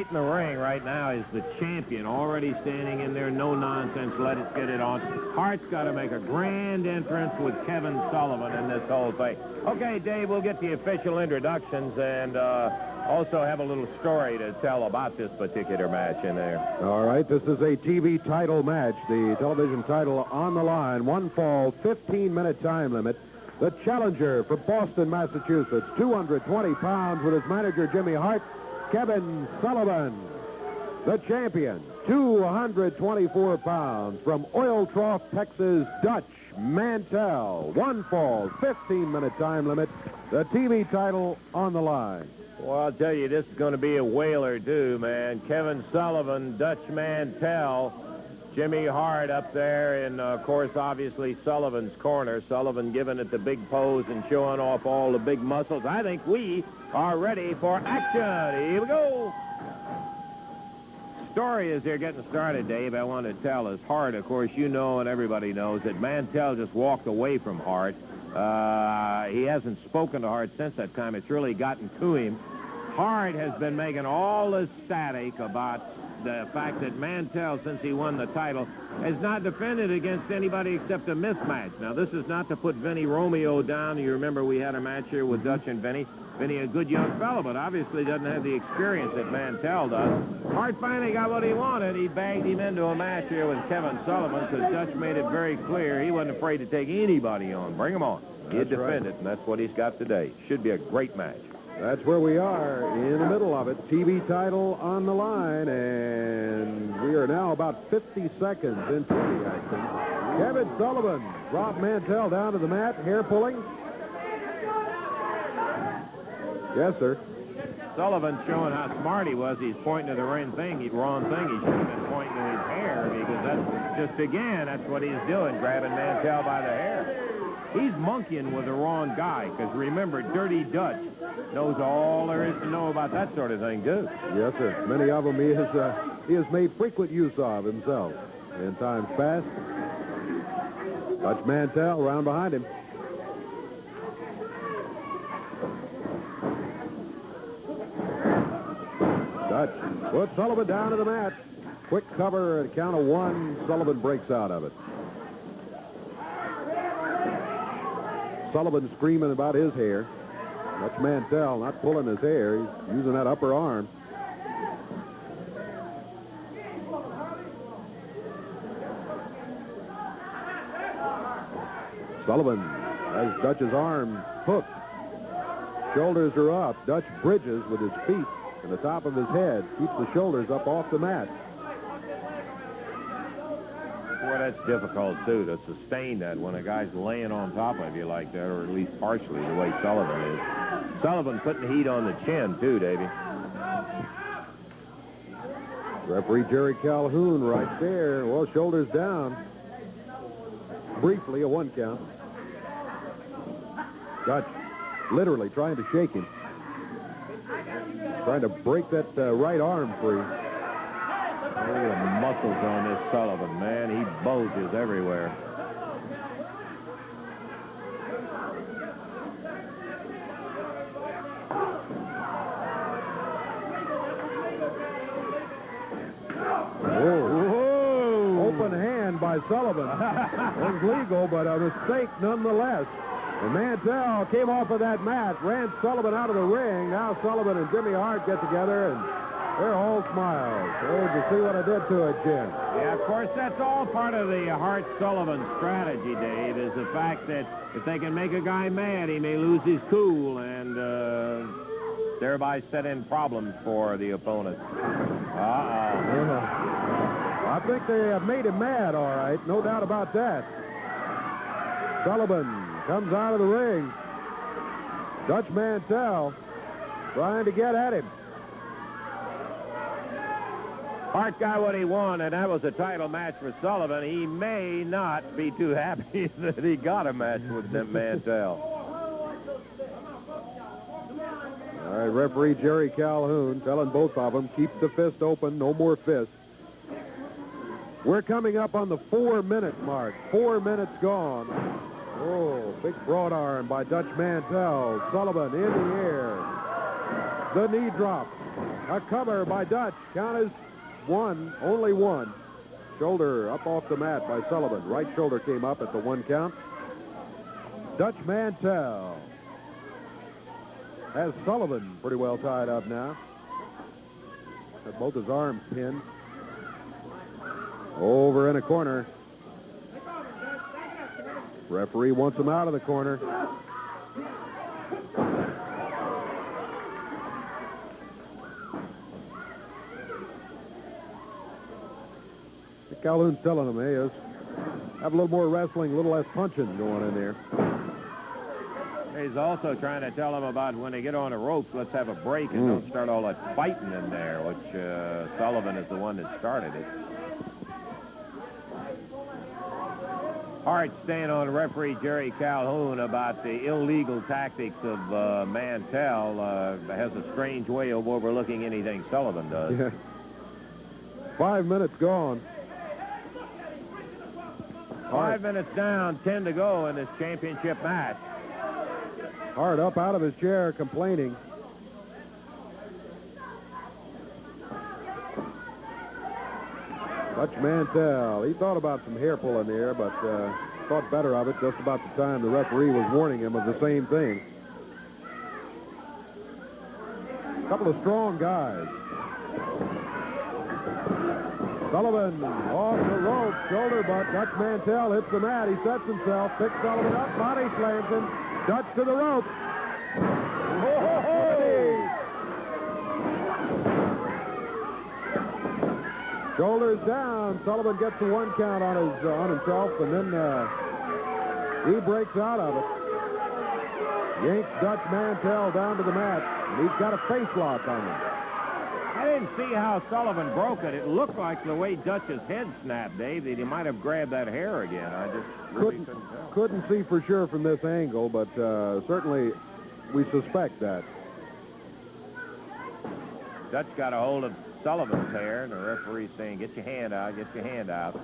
right in the ring right now is the champion, already standing in there, no nonsense, let us get it on. Hart's got to make a grand entrance with Kevin Sullivan in this whole thing. Okay, Dave, we'll get the official introductions and also have a little story to tell about this particular match in there. All right, this is a TV title match. The television title on the line. One fall, 15-minute time limit. The challenger from Boston, Massachusetts, 220 pounds with his manager, Jimmy Hart, Kevin Sullivan. The champion, 224 pounds from Oil Trough, Texas, Dutch Mantell. One fall, 15-minute time limit. The TV title on the line. Well, I'll tell you, this is going to be a whaler, too, man. Kevin Sullivan, Dutch Mantell, Jimmy Hart up there, and, of course, obviously, Sullivan's corner. Sullivan giving it the big pose and showing off all the big muscles. I think we are ready for action. Here we go. Story as they're getting started, Dave, I want to tell is Hart, of course, you know and everybody knows that Mantell just walked away from Hart. He hasn't spoken to Hart since that time. It's really gotten to him. Hart has been making all this static about the fact that Mantell, since he won the title, has not defended against anybody except a mismatch. Now, this is not to put Vinny Romeo down. You remember we had a match here with Dutch and Vinny. Vinny, a good young fellow, but obviously doesn't have the experience that Mantell does. Hart finally got what he wanted. He bagged him into a match here with Kevin Sullivan because Dutch made it very clear he wasn't afraid to take anybody on. Bring him on. He'd defend it, and that's what he's got today. Should be a great match. That's where we are, in the middle of it. TV title on the line, and we are now about 50 seconds into the action. Kevin Sullivan dropped Mantell down to the mat, hair pulling. Yes, sir. Sullivan showing how smart he was. He's pointing to the wrong thing. He should have been pointing to his hair because that's just, again, that's what he's doing, grabbing Mantell by the hair. He's monkeying with the wrong guy because, remember, Dirty Dutch knows all there is to know about that sort of thing, too. Yes, sir. Many of them he has made frequent use of himself in times past. Dutch Mantell around behind him. Dutch puts Sullivan down to the mat. Quick cover at a count of one. Sullivan breaks out of it. Sullivan screaming about his hair. Dutch Mantell not pulling his hair. He's using that upper arm. Sullivan has Dutch's arm hooked. Shoulders are up. Dutch bridges with his feet and the top of his head. Keeps the shoulders up off the mat. Boy, that's difficult, too, to sustain that when a guy's laying on top of you like that, or at least partially the way Sullivan is. Sullivan putting heat on the chin, too, Davey. Referee Jerry Calhoun right there. Well, shoulders down. Briefly, a one count. Dutch literally trying to shake him. Trying to break that right arm free. Look at the muscles on this Sullivan, man. He bulges everywhere. Whoa. Open hand by Sullivan. It was legal, but a mistake nonetheless. And Mantell came off of that mat, ran Sullivan out of the ring. Now Sullivan and Jimmy Hart get together, and they're all smiles. Oh, did you see what I did to it, Jim? Yeah, of course, that's all part of the Hart-Sullivan strategy, Dave, is the fact that if they can make a guy mad, he may lose his cool and thereby set in problems for the opponent. I think they have made him mad, all right. No doubt about that. Sullivan comes out of the ring. Dutch Mantell trying to get at him. Hart got what he wanted. That was a title match for Sullivan. He may not be too happy that he got a match with Mantell. All right, referee Jerry Calhoun telling both of them, keep the fist open, no more fists. We're coming up on the 4-minute mark. 4 minutes gone. Oh, big broad arm by Dutch Mantell. Sullivan in the air. The knee drop. A cover by Dutch. Count is one, only one. Shoulder up off the mat by Sullivan. Right shoulder came up at the 1 count. Dutch Mantell has Sullivan pretty well tied up now. Got both his arms pinned. Over in a corner. Referee wants him out of the corner. Calhoun's telling him, hey, have a little more wrestling, a little less punching going in there. He's also trying to tell them about when they get on the ropes, let's have a break and don't start all that fighting in there, which Sullivan is the one that started it. Hart staying on referee Jerry Calhoun about the illegal tactics of Mantell. Has a strange way of overlooking anything Sullivan does. Yeah. 5 minutes gone. 5 minutes down, 10 to go in this championship match. Hart up out of his chair complaining. Dutch Mantell, he thought about some hair pulling there, but thought better of it just about the time the referee was warning him of the same thing. A couple of strong guys. Sullivan off the rope, shoulder butt. Dutch Mantell hits the mat. He sets himself, picks Sullivan up, body slams him. Dutch to the rope. Shoulders down. Sullivan gets the 1 count on himself, and then he breaks out of it. Yanks Dutch Mantell down to the mat, and he's got a face lock on him. I didn't see how Sullivan broke it. It looked like the way Dutch's head snapped, Dave, that he might have grabbed that hair again. I just really couldn't tell. Couldn't see for sure from this angle, but certainly we suspect that. Dutch got a hold of Sullivan's hair, and the referee's saying, get your hand out, get your hand out.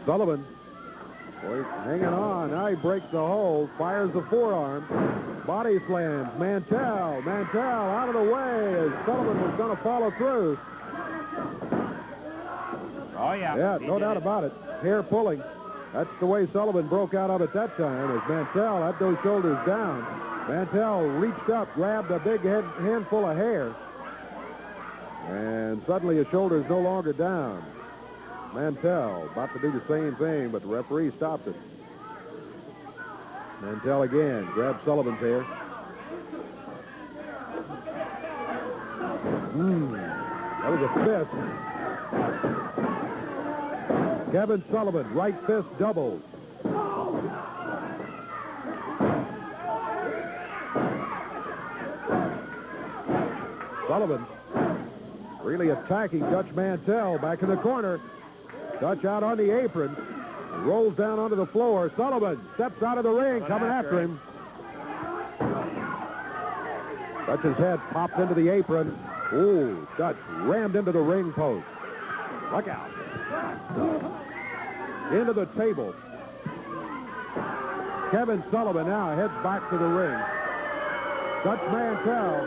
Sullivan, boy, hanging on. Now he breaks the hold, fires the forearm. Body slams. Mantell out of the way as Sullivan was going to follow through. Oh, yeah. Yeah, no doubt about it. Hair pulling. That's the way Sullivan broke out of it that time, as Mantell had those shoulders down. Mantell reached up, grabbed a big handful of hair, and suddenly his shoulder's no longer down. Mantell about to do the same thing, but the referee stopped it. Mantell again grabs Sullivan's hair. That was a fist. Kevin Sullivan, right fist doubles. Sullivan really attacking Dutch Mantell back in the corner. Dutch out on the apron. Rolls down onto the floor. Sullivan steps out of the ring, coming after him. Dutch's head popped into the apron. Ooh, Dutch rammed into the ring post. Look out. Into the table. Kevin Sullivan now heads back to the ring. Dutch Mantell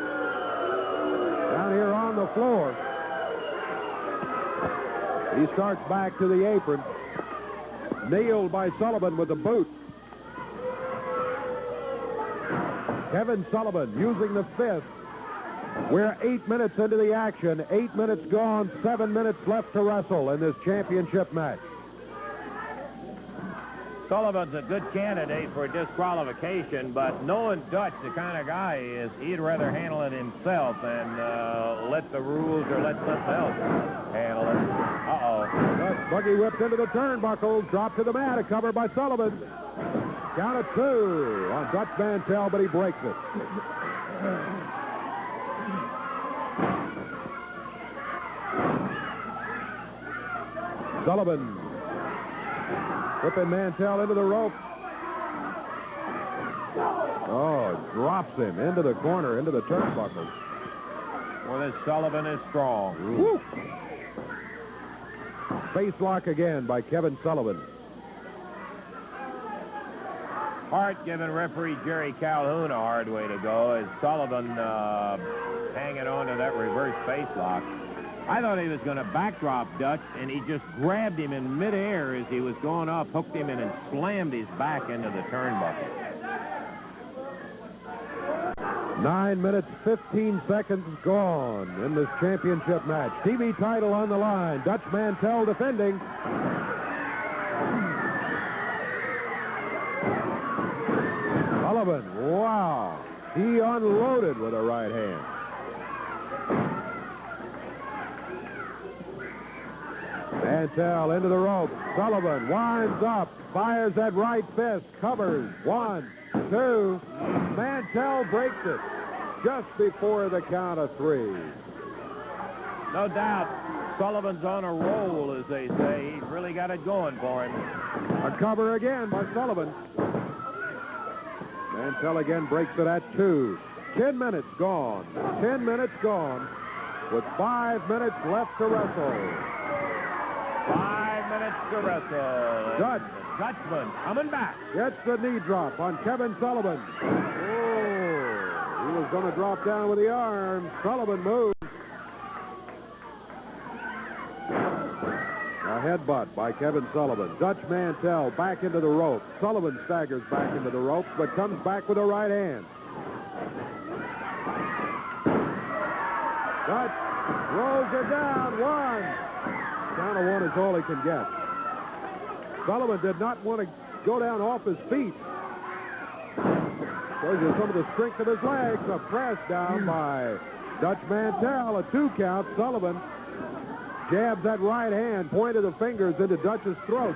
down here on the floor. He starts back to the apron. Nailed by Sullivan with the boot. Kevin Sullivan using the fist. We're 8 minutes into the action. 8 minutes gone, 7 minutes left to wrestle in this championship match. Sullivan's a good candidate for disqualification, but knowing Dutch, the kind of guy he is, he'd rather handle it himself than let the rules or let something else handle it. Uh-oh. Buggy whipped into the turnbuckles, dropped to the mat, a cover by Sullivan. Count of 2 on Dutch Mantell, but he breaks it. Sullivan whipping Mantell into the rope. Oh, drops him into the corner, into the turnbuckles. Well, this Sullivan is strong. Woo. Face lock again by Kevin Sullivan. Hart giving referee Jerry Calhoun a hard way to go as Sullivan hanging on to that reverse face lock. I thought he was going to backdrop Dutch, and he just grabbed him in midair as he was going up, hooked him in, and slammed his back into the turnbuckle. 9 minutes, 15 seconds gone in this championship match. TV title on the line. Dutch Mantell defending. Sullivan, wow. He unloaded with a right hand. Mantell into the rope. Sullivan winds up, fires that right fist, covers. 1, 2. Mantell breaks it just before the count of 3. No doubt, Sullivan's on a roll, as they say. He's really got it going for him. A cover again by Sullivan. Mantell again breaks it at 2. 10 minutes gone. 10 minutes gone with 5 minutes left to wrestle. 5 minutes to wrestle. Dutch. Dutchman coming back. Gets the knee drop on Kevin Sullivan. Oh, he was going to drop down with the arm. Sullivan moves. A headbutt by Kevin Sullivan. Dutch Mantell back into the rope. Sullivan staggers back into the ropes, but comes back with a right hand. Dutch rolls it down. 1. Count of 1 is all he can get. Sullivan did not want to go down off his feet. Shows you some of the strength of his legs. A press down by Dutch Mantell. A 2 count. Sullivan jabs that right hand, point of the fingers into Dutch's throat.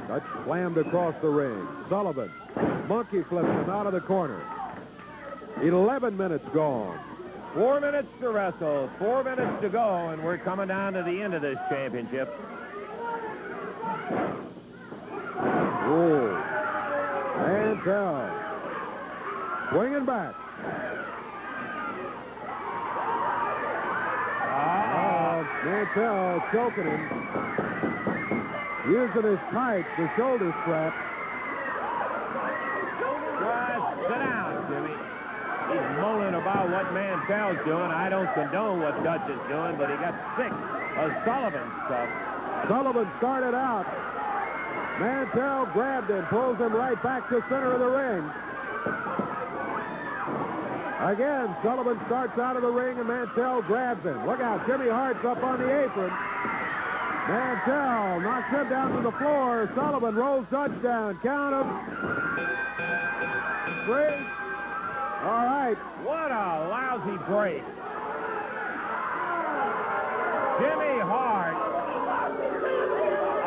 Dutch slammed across the ring. Sullivan monkey flips him out of the corner. 11 minutes gone. 4 minutes to wrestle, 4 minutes to go, and we're coming down to the end of this championship. Oh, Mantell swinging back. Mantell choking him, using his tights, the shoulder strap. Just sit down, Jimmy. He's moaning about what Mantell's doing. I don't condone what Dutch is doing, but he got sick of Sullivan's stuff. Sullivan started out. Mantell grabbed him, pulls him right back to center of the ring. Again, Sullivan starts out of the ring, and Mantell grabs him. Look out, Jimmy Hart's up on the apron. Mantell knocks him down to the floor. Sullivan rolls Dutch down. Count him. 3. All right. What a lousy break. Jimmy Hart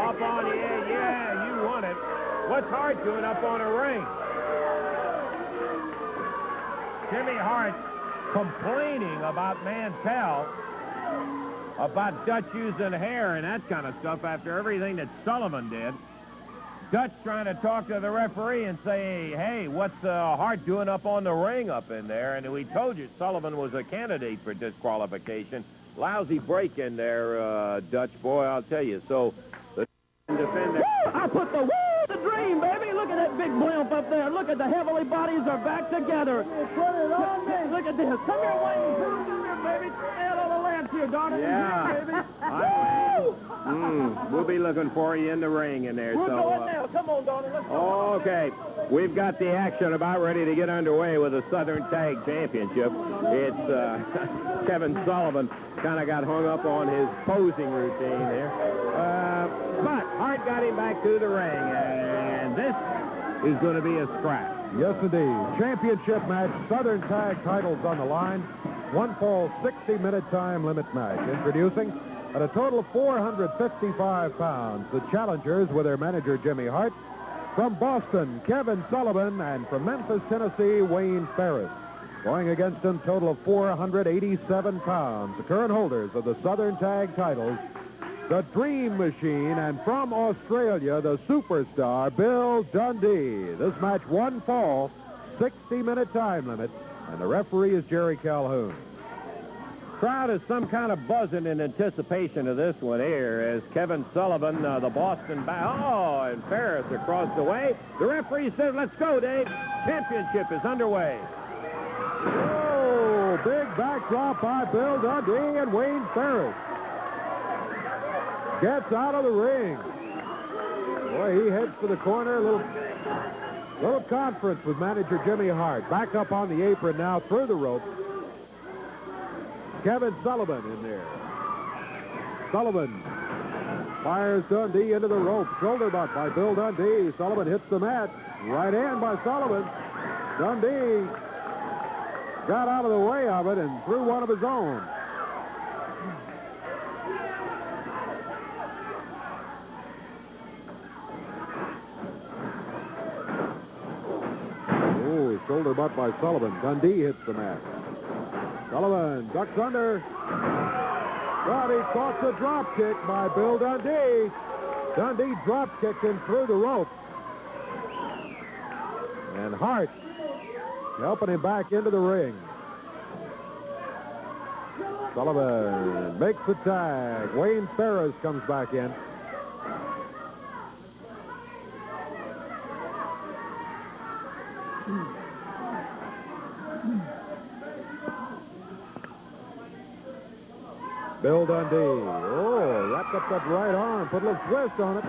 up on the edge. Yeah, you won it. What's Hart doing up on a ring? Jimmy Hart complaining about Mantell, about Dutch using hair and that kind of stuff after everything that Sullivan did. Dutch trying to talk to the referee and say, hey, what's Hart doing up on the ring up in there? And we told you Sullivan was a candidate for disqualification. Lousy break in there, Dutch, boy, I'll tell you. So the defender... I put the dream, baby. Look at that big blimp up there. Look at the heavily bodies are back together. Put it on me. Look at this. Come here, Wayne. Come here, baby. Add all the lamps here, daughter. Yeah. Here, baby. We'll be looking for you in the ring in there. We're going now. Come on, daughter. Let's go. Okay. We've got the action about ready to get underway with the Southern Tag Championship. It's Kevin Sullivan kind of got hung up on his posing routine there. But Hart got him back to the ring, and this is going to be a scrap. Yes, indeed. Championship match, Southern Tag titles on the line. One fall, 60-minute time limit match. Introducing, at a total of 455 pounds, the challengers with their manager, Jimmy Hart. From Boston, Kevin Sullivan, and from Memphis, Tennessee, Wayne Ferris. Going against them, total of 487 pounds. The current holders of the Southern Tag titles, the Dream Machine, and from Australia, the superstar, Bill Dundee. This match, one fall, 60-minute time limit, and the referee is Jerry Calhoun. Crowd is some kind of buzzing in anticipation of this one here as Kevin Sullivan, the Boston and Ferris across the way. The referee says, let's go, Dave. Championship is underway. Oh, big backdrop by Bill Dundee, and Wayne Ferris gets out of the ring. Boy, he heads to the corner. A little conference with manager Jimmy Hart. Back up on the apron now through the rope. Kevin Sullivan in there. Sullivan fires Dundee into the rope. Shoulder butt by Bill Dundee. Sullivan hits the mat. Right hand by Sullivan. Dundee got out of the way of it and threw one of his own. Oh, shoulder butt by Sullivan. Dundee hits the mat. Sullivan ducks under. But he caught the drop kick by Bill Dundee. Dundee drop kicked him through the rope. And Hart helping him back into the ring. Sullivan makes the tag. Wayne Ferris comes back in. Bill Dundee. Oh, wrapped up that right arm. Put a little twist on it.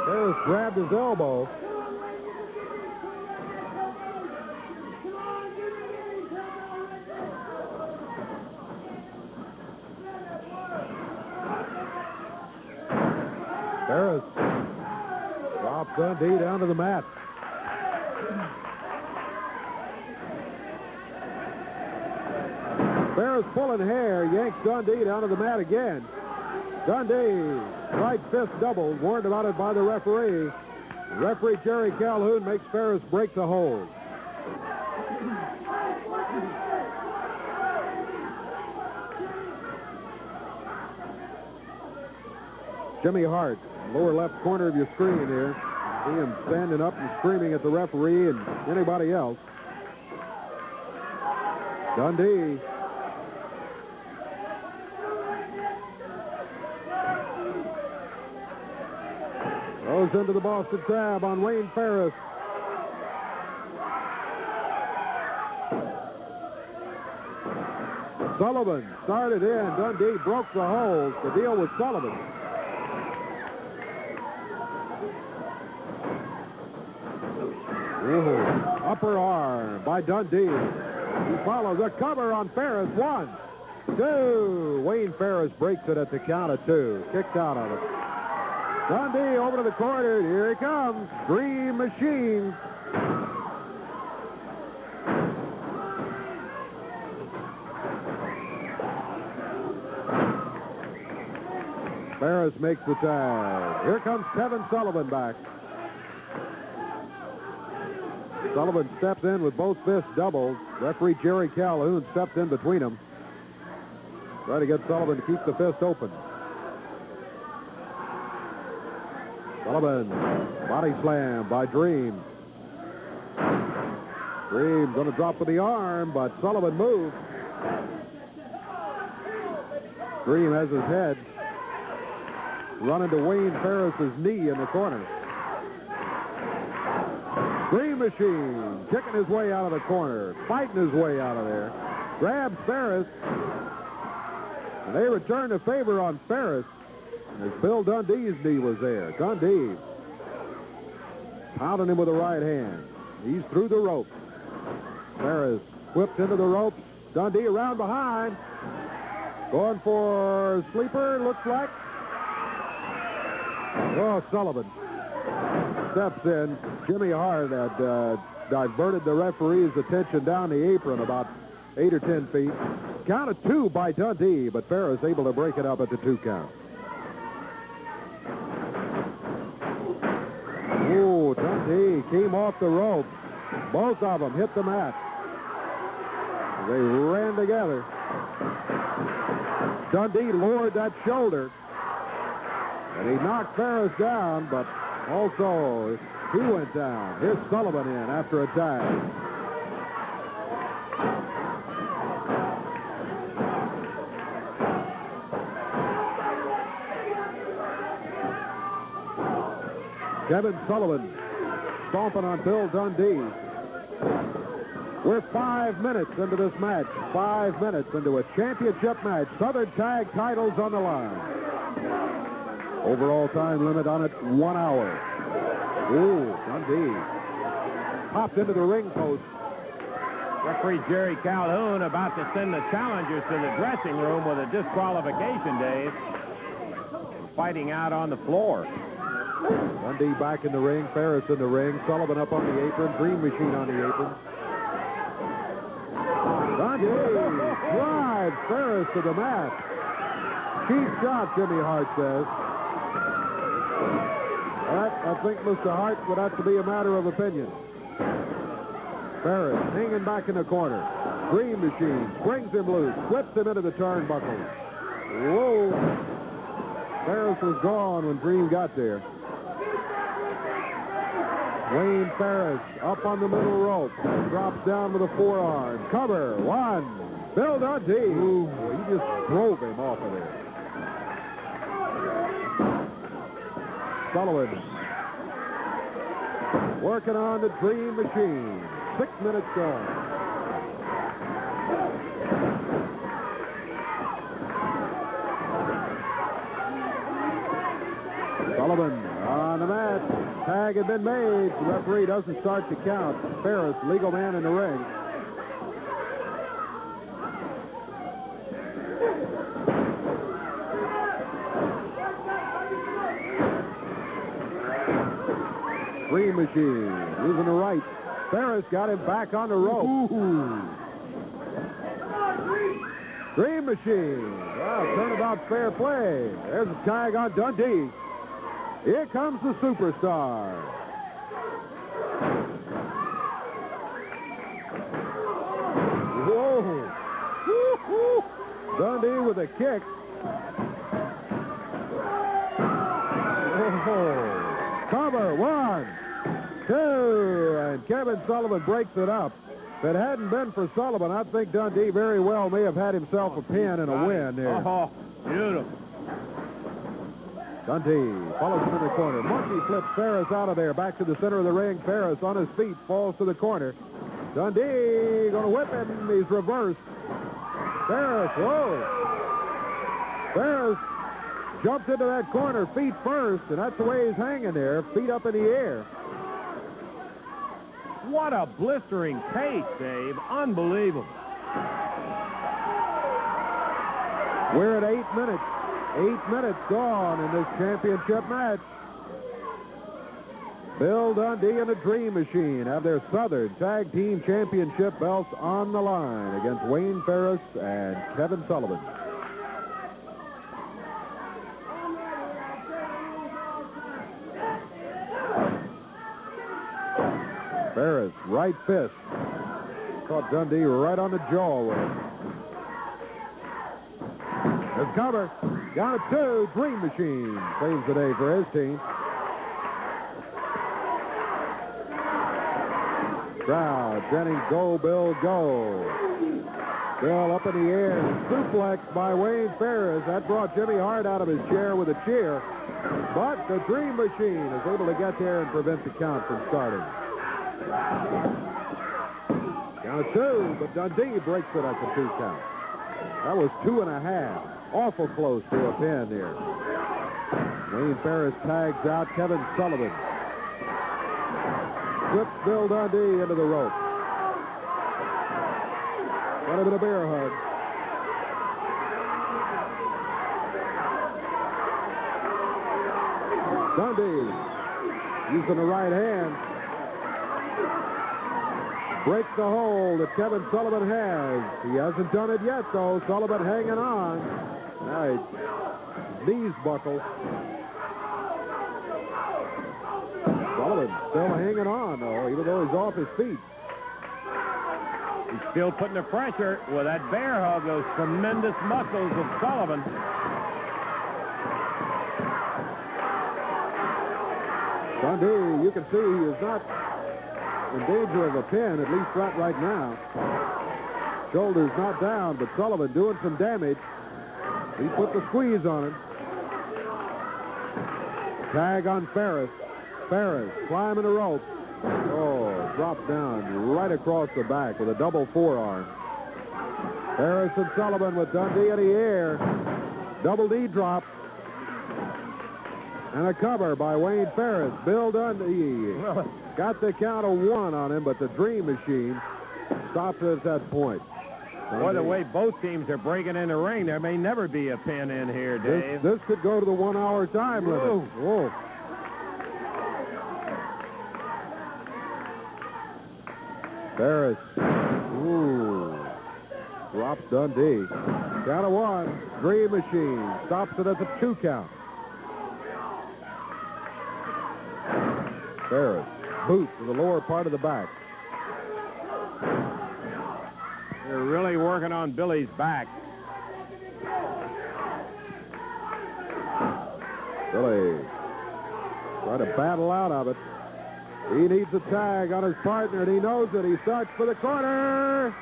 Ferris grabbed his elbow. Ferris drops Dundee down to the mat. Ferris pulling hair, yanks Dundee down to the mat again. Dundee, right fist double, warned about it by the referee. Referee Jerry Calhoun makes Ferris break the hold. Jimmy Hart, lower left corner of your screen here. See him standing up and screaming at the referee and anybody else. Dundee. Goes into the Boston Crab on Wayne Ferris. Sullivan started in. Dundee broke the hold. The deal with Sullivan. Ooh, upper arm by Dundee. He follows a cover on Ferris. 1, 2. Wayne Ferris breaks it at the count of 2. Kicked out of it. Dundee over to the corner. Here he comes. Dream Machine. Ferris makes the tag. Here comes Kevin Sullivan back. Sullivan steps in with both fists doubled. Referee Jerry Calhoun steps in between them. Try to get Sullivan to keep the fist open. Sullivan, body slam by Dream. Dream going to drop with the arm, but Sullivan moves. Dream has his head running to Wayne Ferris's knee in the corner. Dream Machine kicking his way out of the corner, fighting his way out of there. Grabs Ferris. And they return the favor on Ferris as Bill Dundee's knee was there. Dundee pounding him with the right hand. He's through the rope. Ferris whipped into the ropes. Dundee around behind. Going for a sleeper, looks like. Oh, Sullivan steps in. Jimmy Hart had diverted the referee's attention down the apron about 8 or 10 feet. Count of 2 by Dundee, but Ferris able to break it up at the 2 count. Oh, Dundee came off the rope. Both of them hit the mat. They ran together. Dundee lowered that shoulder. And he knocked Ferris down, but also he went down. Here's Sullivan in after a tag. Kevin Sullivan stomping on Bill Dundee. We're 5 minutes into this match. 5 minutes into a championship match. Southern Tag titles on the line. Overall time limit on it, 1 hour. Ooh, Dundee popped into the ring post. Referee Jerry Calhoun about to send the challengers to the dressing room with a disqualification, Dave. Fighting out on the floor. Dundee back in the ring, Ferris in the ring, Sullivan up on the apron, Dream Machine on the apron. Dundee drives Ferris to the mat. Cheap shot, Jimmy Hart says. I think Mr. Hart would have to be a matter of opinion. Ferris hanging back in the corner. Dream Machine springs him loose, whips him into the turnbuckle. Whoa. Ferris was gone when Dream got there. Wayne Ferris up on the middle rope. Drops down with a forearm. Cover. One. Bill Dundee. Ooh, he just drove him off of there. Sullivan working on the Dream Machine. 6 minutes gone. Sullivan on the mat. Tag had been made. The referee doesn't start the count. Ferris, legal man in the ring. Dream Machine using the right. Ferris got him back on the rope. Ooh. Dream Machine. Well, turnabout fair play. There's a tag on Dundee. Here comes the superstar. Whoa. Woo-hoo. Dundee with a kick. Oh. Cover. 1, 2, and Kevin Sullivan breaks it up. If it hadn't been for Sullivan, I think Dundee very well may have had himself a pin and a win there. Oh, beautiful. Dundee follows him in the corner. Monkey flips Ferris out of there. Back to the center of the ring. Ferris on his feet falls to the corner. Dundee going to whip him. He's reversed. Ferris, whoa. Ferris jumped into that corner feet first, and that's the way he's hanging there, feet up in the air. What a blistering pace, Dave. Unbelievable. We're at 8 minutes. 8 minutes gone in this championship match. Bill Dundee and the Dream Machine have their Southern Tag Team Championship belts on the line against Wayne Ferris and Kevin Sullivan. Ferris, right fist. Caught Dundee right on the jaw with it. There's cover. Down at 2. Dream Machine saves the day for his team. Crowd chanting, go, Bill, go. Bill up in the air. Suplex by Wayne Ferris. That brought Jimmy Hart out of his chair with a cheer. But the Dream Machine is able to get there and prevent the count from starting. Down at 2, but Dundee breaks it at the 2 count. That was 2.5. Awful close to a pin there. Wayne Ferris tags out Kevin Sullivan. Whips Bill Dundee into the rope. Got him in a bear hug. Dundee using the right hand. Breaks the hold that Kevin Sullivan has. He hasn't done it yet, though. Sullivan hanging on. Now knees buckle. Sullivan still hanging on, though, even though he's off his feet. He's still putting the pressure with that bear hug, those tremendous muscles of Sullivan. Dundee, you can see he is not in danger of a pin, at least right now. Shoulders not down, but Sullivan doing some damage. He put the squeeze on him. Tag on Ferris. Ferris climbing the rope. Oh, dropped down right across the back with a double forearm. Ferris and Sullivan with Dundee in the air. Double D drop. And a cover by Wayne Ferris. Bill Dundee got the count of 1 on him, but the Dream Machine stopped at that point. Boy, the way both teams are breaking in the ring, there may never be a pin in here, Dave. This could go to the 1-hour time limit. Whoa. Ferris. Ooh. Drops Dundee. Count of 1. Dream Machine stops it at the 2 count. Ferris. Boot to the lower part of the back. They're really working on Billy's back. Billy trying to battle out of it. He needs a tag on his partner, and he knows it. He starts for the corner.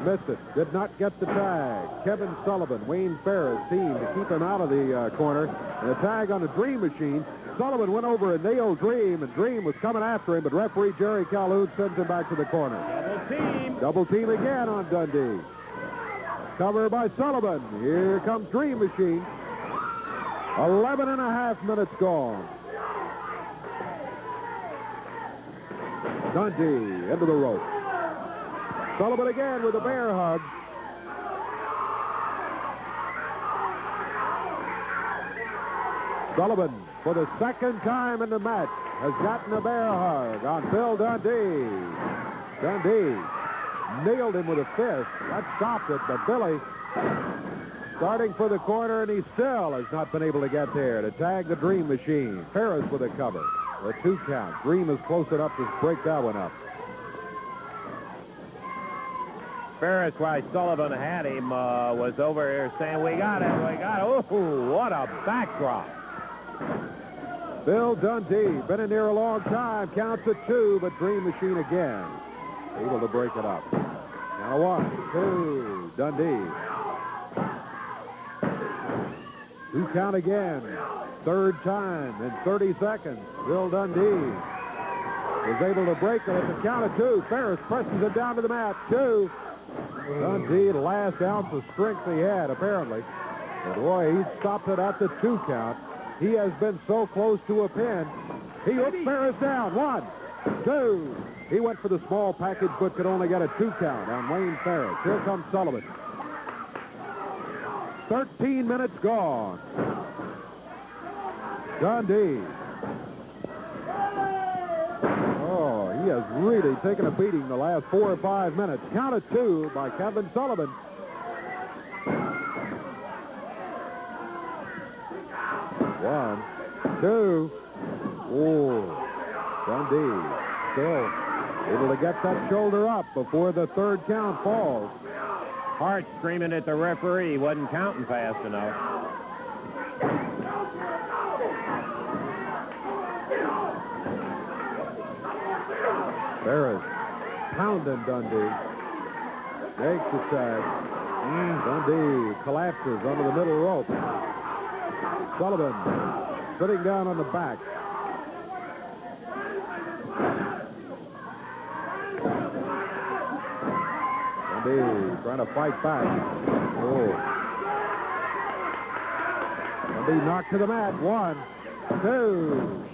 Missed it. Did not get the tag. Kevin Sullivan, Wayne Ferris team to keep him out of the corner. And a tag on the Dream Machine. Sullivan went over and nailed Dream, and Dream was coming after him, but referee Jerry Calhoun sends him back to the corner. Double team. Double team again on Dundee. Cover by Sullivan. Here comes Dream Machine. 11 and a half minutes gone. Dundee into the rope. Sullivan again with a bear hug. Sullivan, for the second time in the match, has gotten a bear hug on Bill Dundee. Dundee nailed him with a fist. That stopped it, but Billy starting for the corner, and he still has not been able to get there to tag the Dream Machine. Ferris with a cover. A 2 count. Dream is close enough to break that one up. Ferris, while Sullivan had him, was over here saying, we got it. Oh, what a backdrop. Bill Dundee, been in there a long time, counts at 2, but Dream Machine again, able to break it up. Now 1, 2, Dundee. 2 count again, third time in 30 seconds. Bill Dundee was able to break it at the count of 2. Ferris presses it down to the mat, 2. Dundee, the last ounce of strength he had, apparently. But boy, he stopped it at the 2 count. He has been so close to a pin. He hooks Ferris down. 1, 2. He went for the small package, but could only get a 2 count on Wayne Ferris. Here comes Sullivan. 13 minutes gone. Dundee. Oh, he has really taken a beating the last 4 or 5 minutes. Count of 2 by Kevin Sullivan. 1, 2. Oh, Dundee still able to get that shoulder up before the 3rd count falls. Hart screaming at the referee, wasn't counting fast enough. Ferris pounding Dundee. Makes the tag. Dundee collapses under the middle rope. Sullivan sitting down on the back. Dundee trying to fight back. Oh. Dundee knocked to the mat. 1, 2.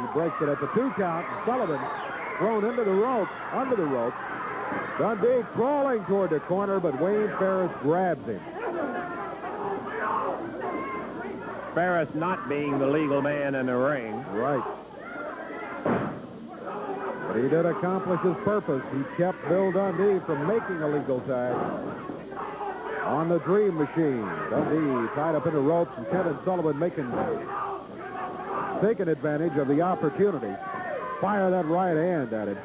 He breaks it at the 2 count. Sullivan thrown into the rope, under the rope. Dundee crawling toward the corner, but Wayne Ferris grabs him. Ferris not being the legal man in the ring. Right. But he did accomplish his purpose. He kept Bill Dundee from making a legal tag on the Dream Machine. Dundee tied up in the ropes, and Kevin Sullivan taking advantage of the opportunity. Fire that right hand at him.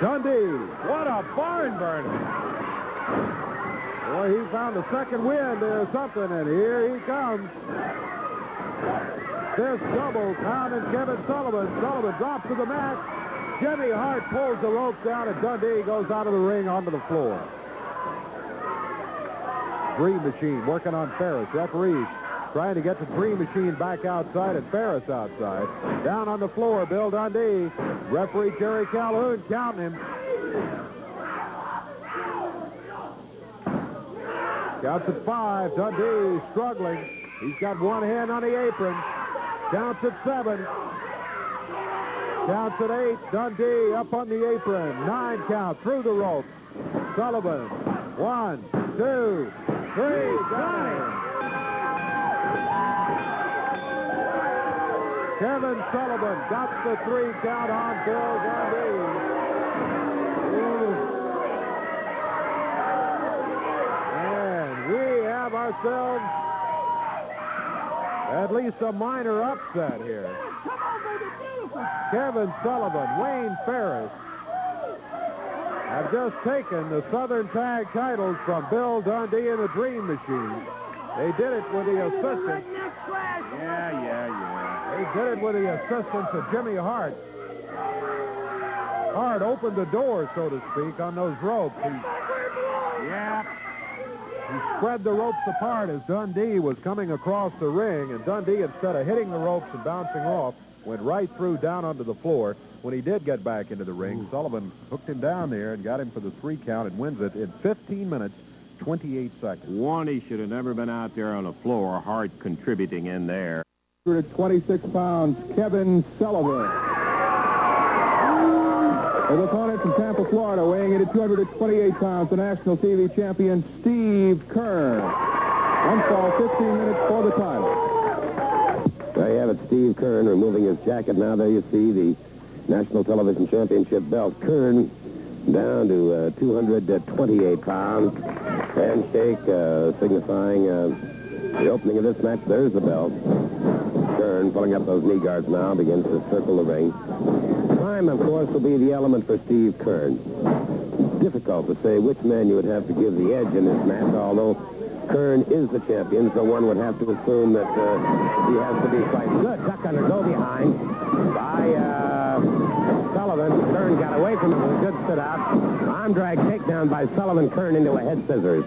Dundee, What a barn burner. boy, he found a second wind or something, and here he comes. This double count and Kevin Sullivan. Sullivan drops to the mat. Jimmy Hart pulls the rope down, and Dundee goes out of the ring onto the floor. Dream Machine working on Ferris. Referees trying to get the Dream Machine back outside and Ferris outside. Down on the floor, Bill Dundee. Referee Jerry Calhoun counting him. Counts at 5. Dundee struggling. He's got one hand on the apron. Counts at 7. Counts at 8. Dundee up on the apron. 9 count through the rope. Sullivan. 1, 2, 3. Got him. Kevin Sullivan got the 3 count on Bill Dundee. And we have ourselves at least a minor upset here. Kevin Sullivan, Wayne Ferris have just taken the Southern Tag titles from Bill Dundee and the Dream Machine. They did it with the assistance. They did it with the assistance of Jimmy Hart. Hart opened the door, so to speak, on those ropes. He spread the ropes apart as Dundee was coming across the ring, and Dundee, instead of hitting the ropes and bouncing off, went right through down onto the floor. When he did get back into the ring, Sullivan hooked him down there and got him for the 3 count and wins it in 15 minutes, 28 seconds. One, he should have never been out there on the floor. Hart contributing in there. 26 pounds, Kevin Sullivan. His opponent from Tampa, Florida, weighing in at 228 pounds, the national TV champion, Steve Kern. One fall, 15 minutes for the title. There you have it, Steve Kern removing his jacket. Now there you see the National Television Championship belt. Kern down to 228 pounds. Handshake signifying the opening of this match. There's the belt. Kern, pulling up those knee guards now, begins to circle the ring. Time, of course, will be the element for Steve Kern. Difficult to say which man you would have to give the edge in this match, although Kern is the champion, so one would have to assume that he has to be quite good. Duck under, go behind by Sullivan. Kern got away from him with a good sit-out. Arm drag takedown by Sullivan. Kern into a head scissors.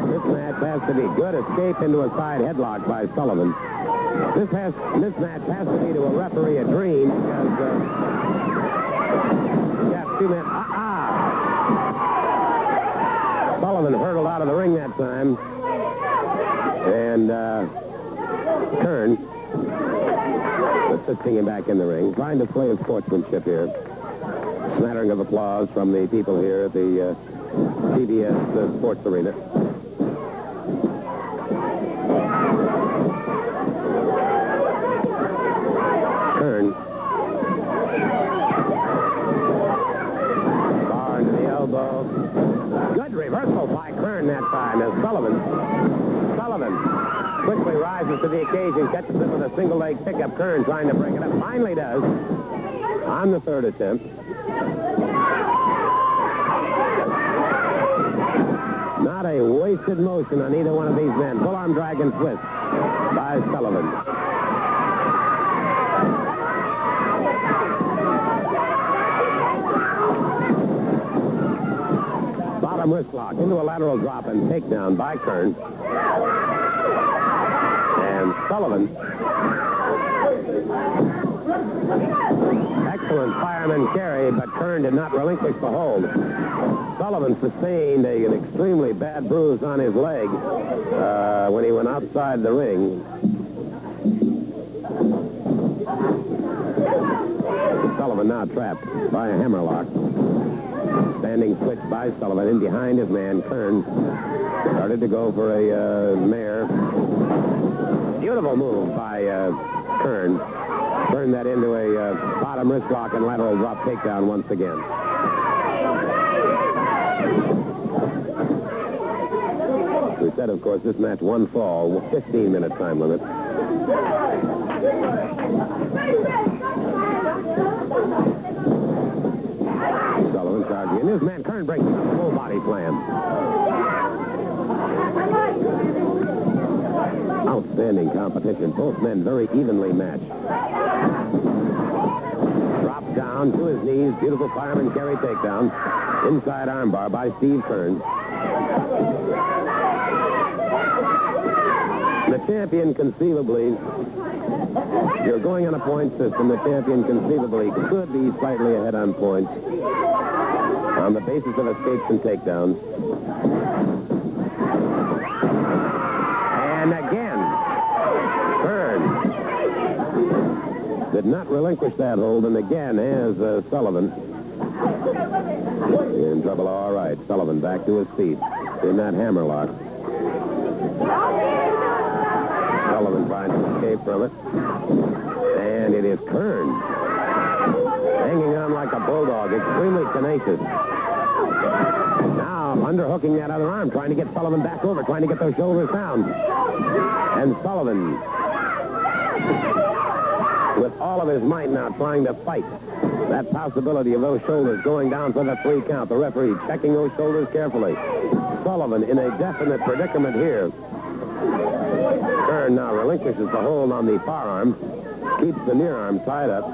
This match has to be good. Escape into a side headlock by Sullivan. This match has to be to a referee a dream because you got 2 men. Sullivan hurtled out of the ring that time. And Kern assisting him back in the ring, trying to play his sportsmanship here. Smattering of applause from the people here at the CBS Sports Arena. Kern. Bar into the elbow. Good reversal by Kern that time as Sullivan quickly rises to the occasion, catches it with a single leg pickup. Kern trying to bring it up. Finally does on the 3rd attempt. Not a wasted motion on either one of these men. Full arm drag and twist by Sullivan. Bottom wrist lock into a lateral drop and takedown by Kern. And Sullivan. Excellent fireman carry, but Kern did not relinquish the hold. Sullivan sustained an extremely bad bruise on his leg when he went outside the ring. Sullivan now trapped by a hammerlock. Standing switch by Sullivan in behind his man, Kern. Started to go for a mare. Beautiful move by Kern. Turned that into a bottom wrist lock and lateral drop takedown once again. We said, of course, this match 1 fall, 15-minute time limit. Sullivan charging in. This man, Kern, breaks a full body slam. Outstanding competition. Both men very evenly matched. Drops down to his knees. Beautiful fireman carry takedown. Inside armbar by Steve Kern. The champion conceivably, you're going on a point system, the champion conceivably could be slightly ahead on points on the basis of escapes and takedowns. And again, Kern did not relinquish that hold, and again, as Sullivan in trouble. All right, Sullivan back to his feet in that hammerlock. Sullivan trying to escape from it. And it is Kern hanging on like a bulldog, extremely tenacious. Now underhooking that other arm, trying to get Sullivan back over, trying to get those shoulders down. And Sullivan, with all of his might now, trying to fight that possibility of those shoulders going down for the 3 count. The referee checking those shoulders carefully. Sullivan in a definite predicament here. Kern now relinquishes the hold on the forearm, keeps the near arm tied up.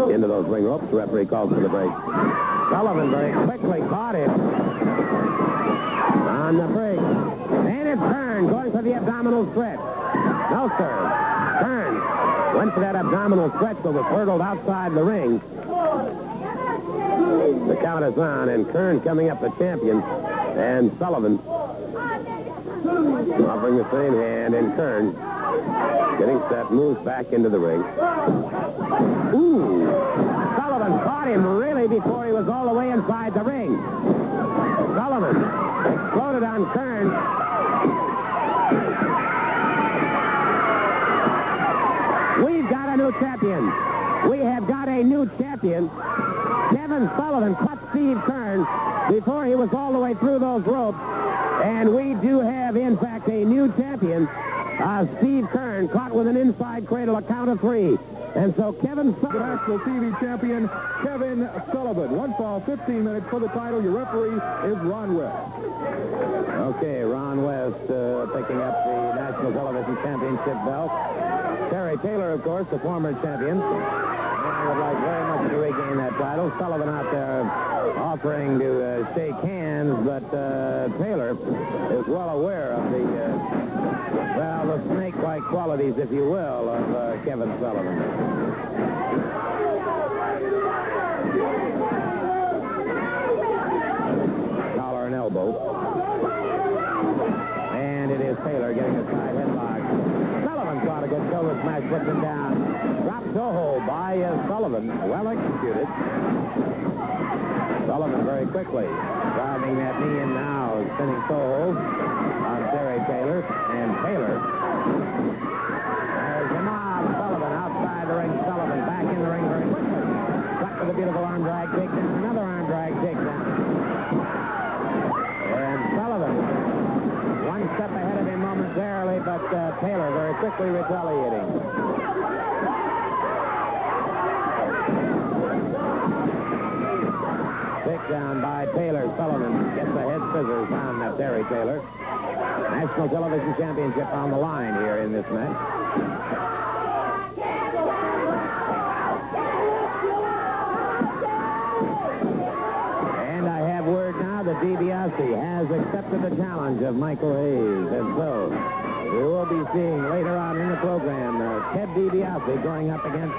Into those ring ropes. The referee calls for the break. Sullivan very quickly caught him on the break. And it's Kern going for the abdominal stretch. No, sir. Kern went for that abdominal stretch but was hurdled outside the ring. The count is on, and Kern coming up the champion, and Sullivan offering the same hand, and Kern getting set, moves back into the ring. Ooh! Sullivan caught him really before he was all the way inside the ring. Sullivan exploded on Kern. We've got a new champion. We have got a new champion. Kevin Sullivan cut Steve Kern before he was all the way through those ropes. And we do have, in fact, a new champion. Steve Kern caught with an inside cradle, a count of 3. And so Kevin Sullivan, National TV champion Kevin Sullivan. 1 fall, 15 minutes for the title. Your referee is Ron West. Okay, Ron West picking up the National Television Championship belt. Terry Taylor, of course, the former champion. I would like very much to regain that title. Sullivan out there offering to shake hands, but Taylor is well aware of the snake-like qualities, if you will, of Kevin Sullivan. Collar and elbow. And it is Taylor getting a side headlock. Sullivan caught a good shoulder smash, puts him down. Drop toe hold by Sullivan. Well executed. Sullivan very quickly driving that knee in now. Spinning toe hold on Terry Taylor. And Taylor. There's him on. Sullivan outside the ring. Sullivan back in the ring very quickly. Cut with a beautiful arm drag takedown. Another arm drag takedown. And Sullivan one step ahead of him momentarily, but Taylor very quickly retaliating. Takedown by Taylor. Sullivan gets the head scissors on Terry Taylor. National Television Championship on the line here in this match. And I have word now that DiBiase has accepted the challenge of Michael Hayes. And so we will be seeing later on in the program Ted DiBiase going up against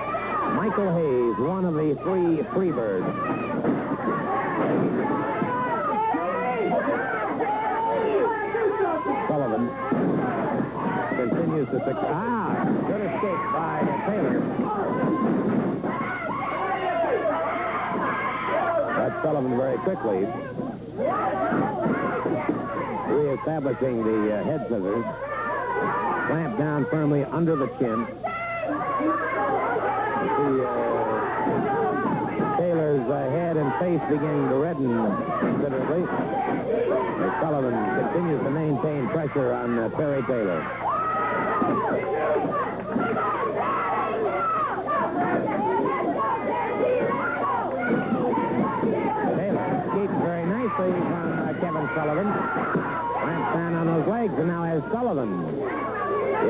Michael Hayes, one of the 3 Freebirds. Sullivan continues to good escape by Taylor. That's Sullivan very quickly reestablishing the head scissors. Clamp down firmly under the chin. You see Taylor's head and face beginning to redden considerably. Sullivan continues to maintain pressure on Terry Taylor. Taylor escapes very nicely from Kevin Sullivan. Clamps down on those legs, and now has Sullivan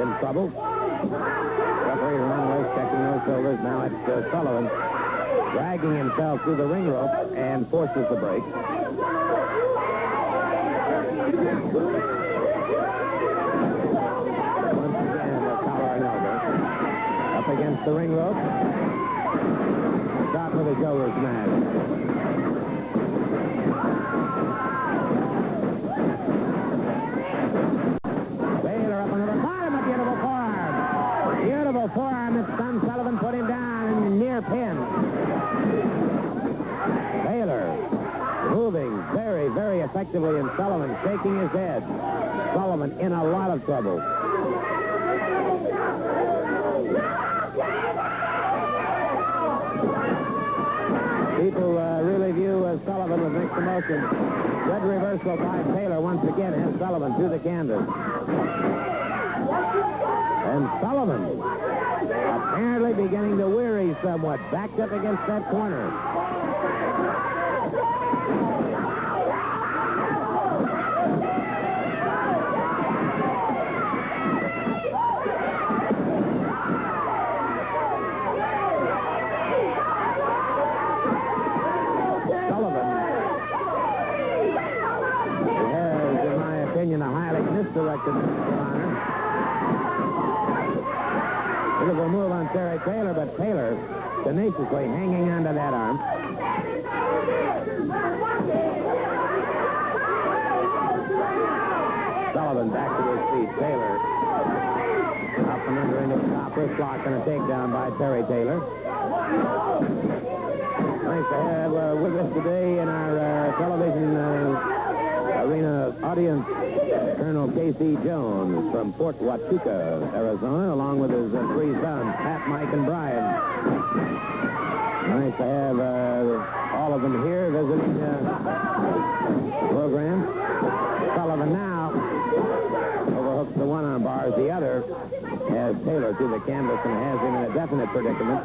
in trouble. Referee Ron West checking those shoulders. Now it's Sullivan dragging himself through the ring rope and forces the break. Once again, a collar and elbow. Up against the ring rope. Top of the shoulders smash. Taylor up into the bottom, a beautiful forearm. Beautiful forearm that stunned Sullivan, put him down in near pin. Taylor moving very, very effectively, and Sullivan shaking his head. Sullivan in a lot of trouble. People really view Sullivan with mixed emotions. Good reversal by Taylor once again has Sullivan to the canvas. And Sullivan apparently beginning to weary somewhat, backed up against that corner. A highly misdirected honor. Beautiful move on Terry Taylor, but Taylor tenaciously hanging onto that arm. Sullivan back to his feet. Taylor up and under into the top wrist lock and a takedown by Terry Taylor. Nice to have with us today in our television arena audience, Colonel K.C. Jones from Fort Huachuca, Arizona, along with his three sons, Pat, Mike, and Brian. Nice to have all of them here visiting the program. Sullivan now overhooks the one on bars. The other has Taylor to the canvas and has him in a definite predicament.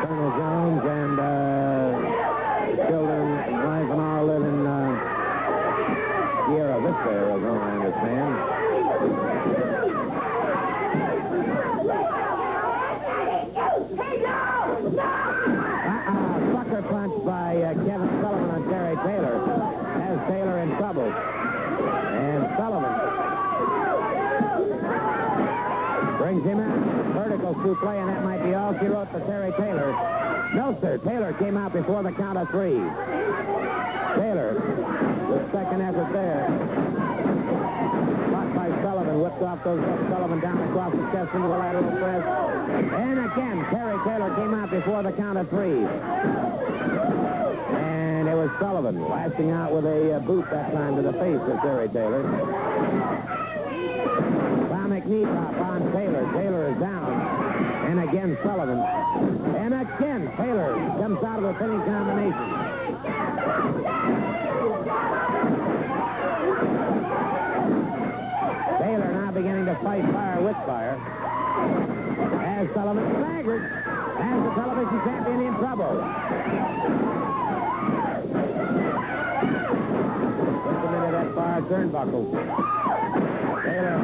Colonel Jones and children, wife and all live in Sierra Vista, Arizona, I understand. Sucker punch by Kevin Sullivan on Terry Taylor has Taylor in trouble. And Sullivan brings him out. Vertical suplex, and that might be all she wrote for Terry Taylor. No, sir. Taylor came out before the count of three. Taylor, the second effort there. Blocked by Sullivan, whipped off those hooks. Sullivan down across the chest into the lateral press. And again, Terry Taylor came out before the count of three. And it was Sullivan lasting out with a boot that time to the face of Terry Taylor. Atomic knee drop on Taylor. Taylor is down. And again, Sullivan. And again, Taylor comes out of a pinning combination. Taylor now beginning to fight fire with fire. As Sullivan staggered, has the television champion in trouble. Puts him into that far turnbuckle. Taylor,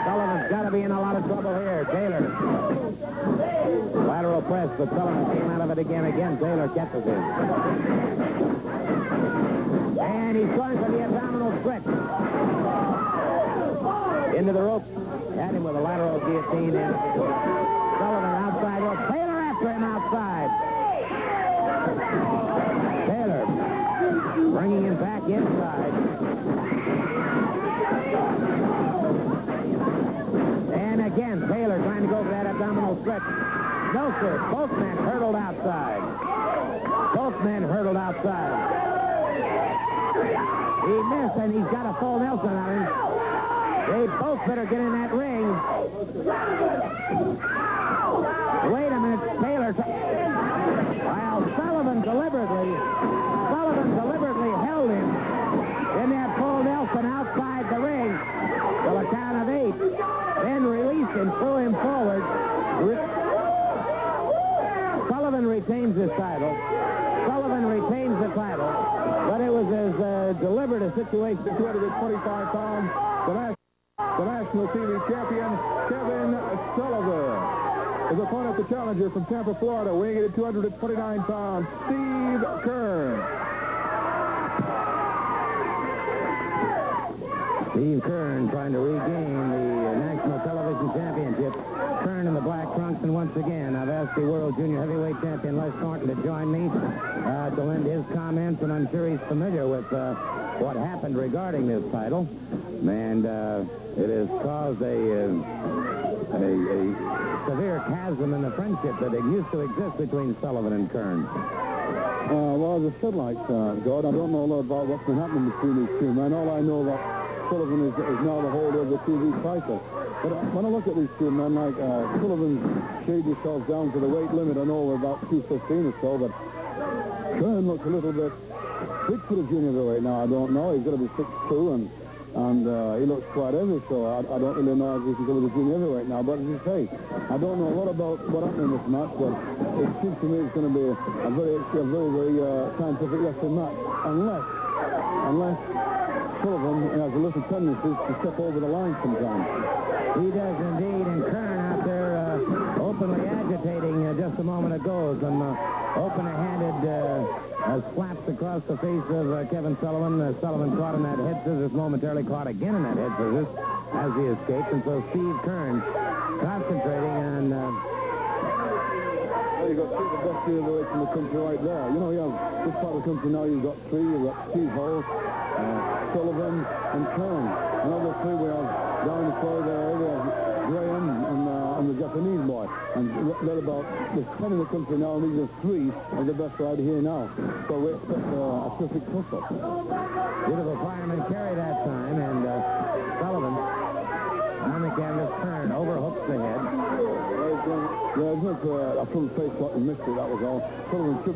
Sullivan's got to be in a lot of trouble here. Taylor. Lateral press, but Sullivan came out of it again. Taylor catches him. And he's going for the abdominal stretch. Into the rope. Had him with a lateral guillotine. And Sullivan outside rope. Taylor after him outside. Taylor bringing him back inside. And again, Taylor trying to go for that abdominal stretch. No, sir. Both men hurdled outside. Both men hurdled outside. He missed, and he's got a full Nelson on him. They both better get in that ring. Wait a minute, Taylor. While Sullivan deliberately held him in that full Nelson outside the ring till a count of 8. Then released him, threw him forward. Sullivan retains his title. Sullivan retains the title. But it was as deliberate a situation. 225 pounds. The last the national TV champion, Kevin Sullivan. His opponent, the challenger from Tampa, Florida, weighing in at 229 pounds, Steve Kern. Steve Kern trying to regain the National Television Championship. Kern in the black trunks, and once again, I've asked the World Junior Heavyweight Champion Les Thornton to join me to lend his comments, and I'm sure he's familiar with what happened regarding this title. And it has caused a severe chasm in the friendship that used to exist between Sullivan and Kern. Well, as I said, God, I don't know a lot about what's been happening between these two men. All I know that Sullivan is now the holder of the TV title. But when I look at these two men, Sullivan's shaved himself down to the weight limit. I know we're about 215 or so, but Kern looks a little bit big for the junior heavyweight now. I don't know. He's got to be 6'2", and he looks quite heavy, so I don't really know if he can go to the junior heavyweight now. But as you say, I don't know a lot about what happened in this match, but it seems to me it's going to be a very scientific wrestling match, unless Sullivan has a little tendency to step over the line sometimes. He does indeed, and Kern out there openly agitating just a moment ago. Some open-handed slaps across the face of Kevin Sullivan. Sullivan caught in that head scissors, momentarily caught again in that head scissors as he escaped. And so Steve Kern concentrating on... Well, you've got two of the best heavyweights in the country right there. You know, you have this part of the country now, you've got three. You've got Steve Holt, Sullivan, and Kern. Another three we have down the floor there. We have Graham and the Japanese boy. And they're about, there's 10 in the country now, and these are three of the best right here now. So we expect a terrific toss-up. Beautiful fireman carry that time, and Sullivan on the canvas. Kern overhooks the head. Yeah, it's not a full face lock and missed it, that was all. Sullivan stuck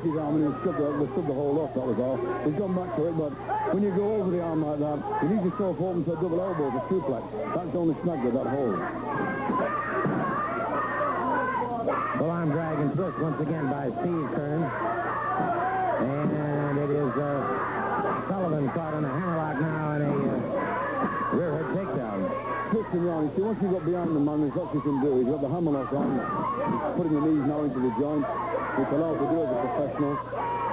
his arm and he stuck the whole off, that was all. He's gone back to it, but when you go over the arm like that, you need yourself open to a double elbow, the suplex. That's the only snag with that hold. Full arm drag and twist once again by Steve Kern. And it is Sullivan caught on a hammerlock now and a rear head takedown. Twisting around. You see, once you got behind the man, there's lots you can do. He's got the hammerlock on. He's putting the knees now into the joint, which allows to do as a professional.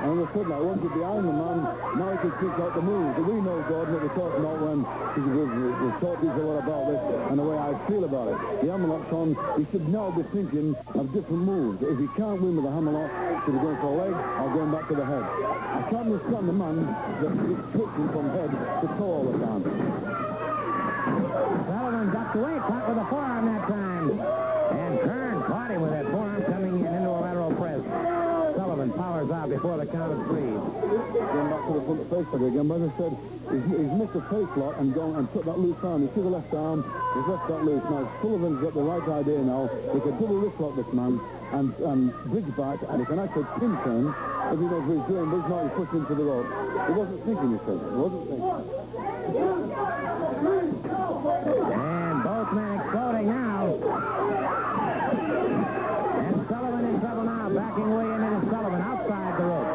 And as I said, like, once you're behind the man, now he can pick out the moves. We know, Gordon, that we're talking about when we've talked a lot about this and the way I feel about it. The hammerlock's on. He should now be thinking of different moves. If he can't win with the hammerlock, should he go for a leg or going back to the head? I can't understand the man that is twitching from head to toe all the time. Sullivan ducked away, caught with a forearm that time. And Kern caught him with that forearm coming in into a lateral press. Sullivan powers out before the count of three. Going back to the front face lock again, but as I said, he's missed a face lock and gone and put that loose arm. You see the left arm, he's left that loose. Now, Sullivan's got the right idea now. He can double wrist lock this man and bridge back, and he can actually pin Kern if he knows what he's doing, but he's not, he's pushed into the rope. He wasn't thinking, he said. He wasn't thinking. And both men exploding now. And Sullivan in trouble now, backing way into Sullivan outside the rope.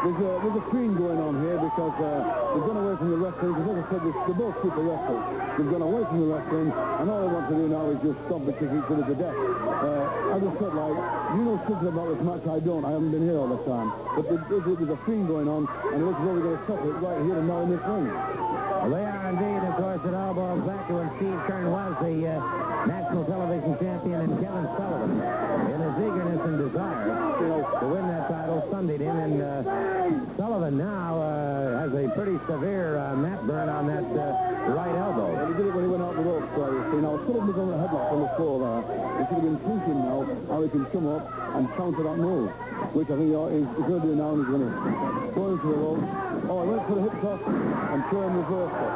There's a screen going on here because they've gone away from the wrestling. Because as I said, they're both super wrestlers. They've gone away from the wrestling, and all they want to do now is just stop and kick each other to death. As I said, like, you know something about this match I don't. I haven't been here all the time. But there's a screen going on, and it looks as though we're going to stop it right here and now in this ring. Well, they are indeed, of course, it all boils back to when Steve Kern was the national television champion, and Kevin Sullivan, in his eagerness and desire to win that title, Sundayed him, and Sullivan now has a pretty severe mat burn on that right elbow. Well, he did it when he went out the ropes, so you see. Now, Sullivan was on a headlock on the floor there. He should have been thinking now how he can come up and counter that move, which I think he's going to do now, and he's going to go into the ropes. Oh, he went for the hip toss and Kern reversed it.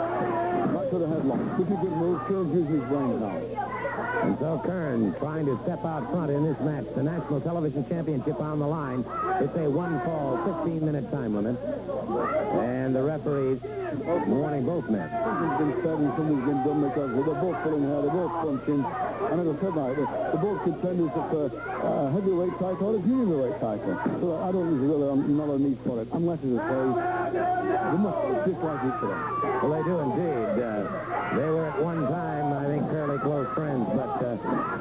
Back to the headlock. Pretty good move. Kern's using his brains now. And so Kern trying to step out front in this match. The National Television Championship on the line. It's a one-fall, 15-minute time limit. And the referees warning both men. Something's been said and something's been done because they're both pulling hair, they're both punching. And as I said, like, they're both contenders for a heavyweight title or a junior heavyweight title. So I don't think there's really not a need for it, unless it's a say they must dislike each other. Well, they do indeed. They were at one time, I think, fairly close friends, but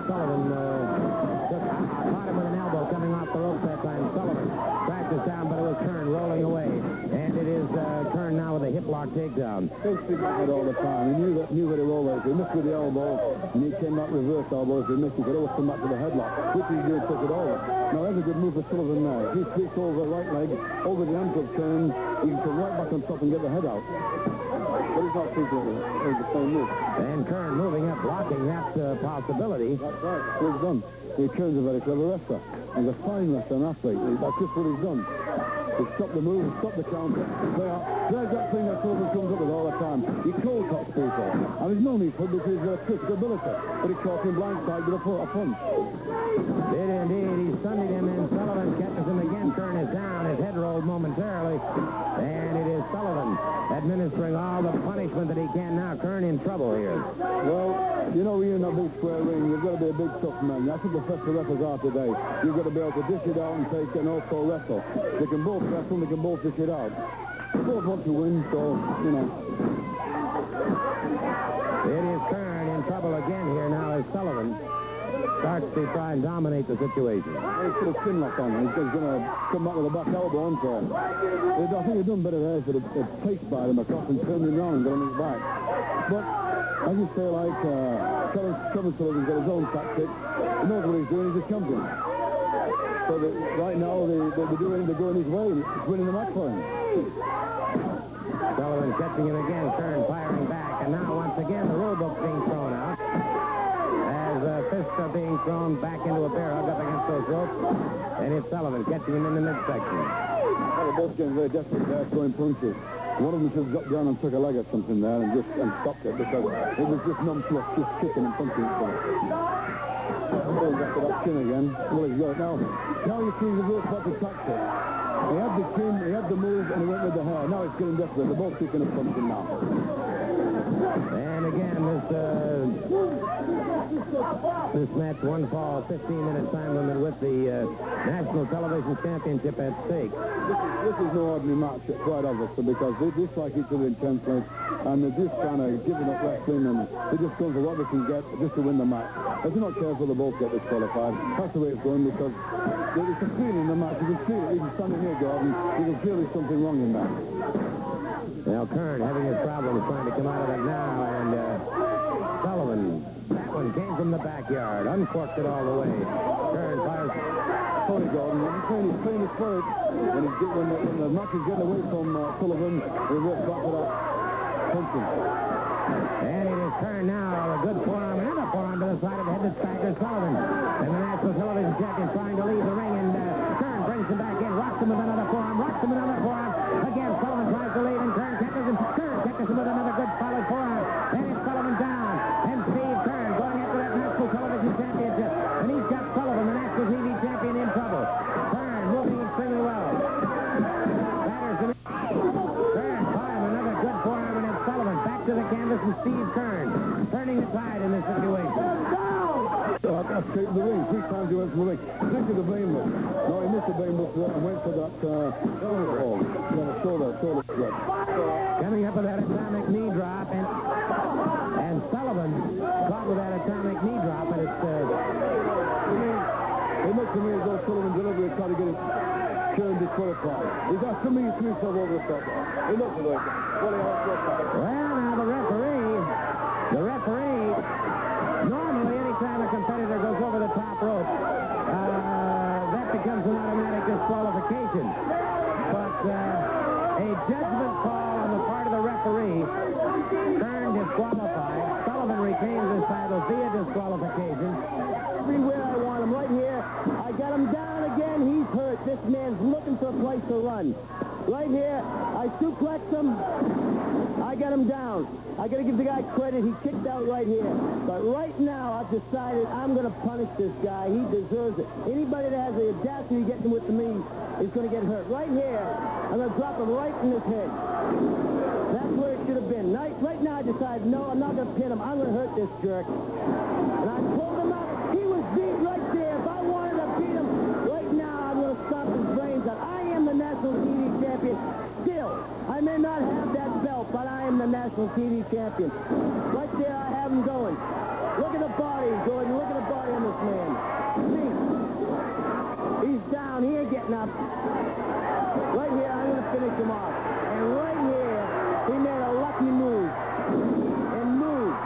Sullivan caught him with an elbow coming off the ropes that time. Sullivan practiced down, but it was Kern rolling away. And it is Kern now with a hip lock takedown. He's it all the time. He knew very well that if he missed with the elbow, and he came out reverse elbow, if he missed, he could always come back to the headlock, which he did, took it over. Now, that's a good move for Sullivan now. He sweeps over the right leg, over the ankle turn, he can come right back on top and get the head out. But he's not thinking of the same move. And Kern moving up, blocking that possibility. That's right. What he's done. Kern's a very clever wrestler. He's a fine wrestler and athlete. That's just what he's done. He stopped the move, he stopped the counter. There's that thing that Sullivan comes up with all the time. He cold cuts people. And there's no need for it because he's a physical ability. But he caught him blindside with a punch. Did indeed. He stunned him, and Sullivan catches him again. Kern is down. His head rolled momentarily. And it is Sullivan administering all the punishment that he can now. Kern in trouble here. Well, you know, when you're in a big square ring, you've got to be a big tough man. That's what the professional wrestlers are today. You've got to be able to dish it out and take and also wrestle. They can both wrestle, they can both dish it out. They both want to win, so, you know. It is Kern in trouble again here now as Sullivan starts to try and dominate the situation. He's put a chin lock on him. He's going to come back with a back elbow onto him. I think he's done better there for the face by him across and turned him around and got on his back. But, as you say, like, Kevin Sullivan's got his own tactics. He knows what he's doing. He's a champion. So that right now, they're going his way. It's winning the match for him. Sullivan catching him again. Kern firing back. And now, once again, the rule book's being thrown out. As fists are being thrown back into a bear hug up against those ropes. And it's Sullivan catching him in the midsection. Well, they're both getting very desperate there, throwing punches. One of them should have got down and took a leg or something there and stopped it because it was just non-flush, just kicking and punching each other. Going back to that chin again. Well, he's got it now. Now you see the real proper tactic. He had the chin, he had the move, and he went with the hair. Now he's getting desperate. They're both kicking and punching now. And again, this match, one fall, 15-minute time limit with the National Television Championship at stake. This is no ordinary match, quite obviously, because they dislike each other intensely, and they're just kind of giving up wrestling, and they're just going for what they can get just to win the match. If they're not careful, they both get disqualified. That's the way it's going, because there's a feeling in the match. You can feel it. Even standing here, Gordon, you can feel there's something wrong in that. Now, Kern having his problems trying to come out of it now, and Sullivan, that one came from the backyard, uncorked it all the way. Kern fires. Sorry, Gordon, he's playing his spirit. When the match is getting away from Sullivan, he works back to that punching. And it is Kern now, a good forearm, another forearm to the side of the head that staggers Sullivan. And the National Television Champion trying to leave the ring, and Kern brings him back in, rocks him with another forearm, rocks him with another forearm. Again, Sullivan tries to leave, and Kern catches him. Kern catches him with another good solid forearm. And it's Sullivan down. And Steve Kern going after that National Television Championship. And he's got Sullivan, the National TV Champion, in trouble. Kern moving extremely well. Patterson. Kern caught him, another good forearm, and it's Sullivan back to the canvas, and Steve Kern turning the tide in this situation. Escaped the ring. 3 times he went from the ring. This is the blameless. No, he missed the blameless and went for that shoulder strip. Coming up with that atomic knee drop, and Sullivan caught with that atomic knee drop, and it's it looks to me as though Sullivan deliberately tried to get it turned disqualified. He's got to me, he threw himself over the top. He looks at it. Well, now the referee, normally anytime a competitor goes over the top rope, that becomes an automatic disqualification. But a judgment call on the part of the referee, Kern disqualified. Sullivan retains his title via disqualification. Everywhere I want him, right here. I got him down again. He's hurt. This man's looking for a place to run. Right here, I suplex him. I got him down. I got to give the guy credit. He kicked out right here. But right now, I've decided I'm going to punish this guy. He deserves it. Anybody that has the audacity to get him with me is going to get hurt. Right here, I'm going to drop him right in his head. That's where it should have been. Right now, I decided, no, I'm not going to pin him. I'm going to hurt this jerk. And I pulled him out. He was beat right there. If I wanted to beat him, right now, I'm going to stomp his brains out. I am the National TV Champion. Still, I may not have that belt, but I am the National TV champion. Right there, I have him going. Look at the body, Gordon. Look at the body on this man. See? He's down. He ain't getting up. Right here, I'm going to finish him off. And right here, he made a lucky move. And moved.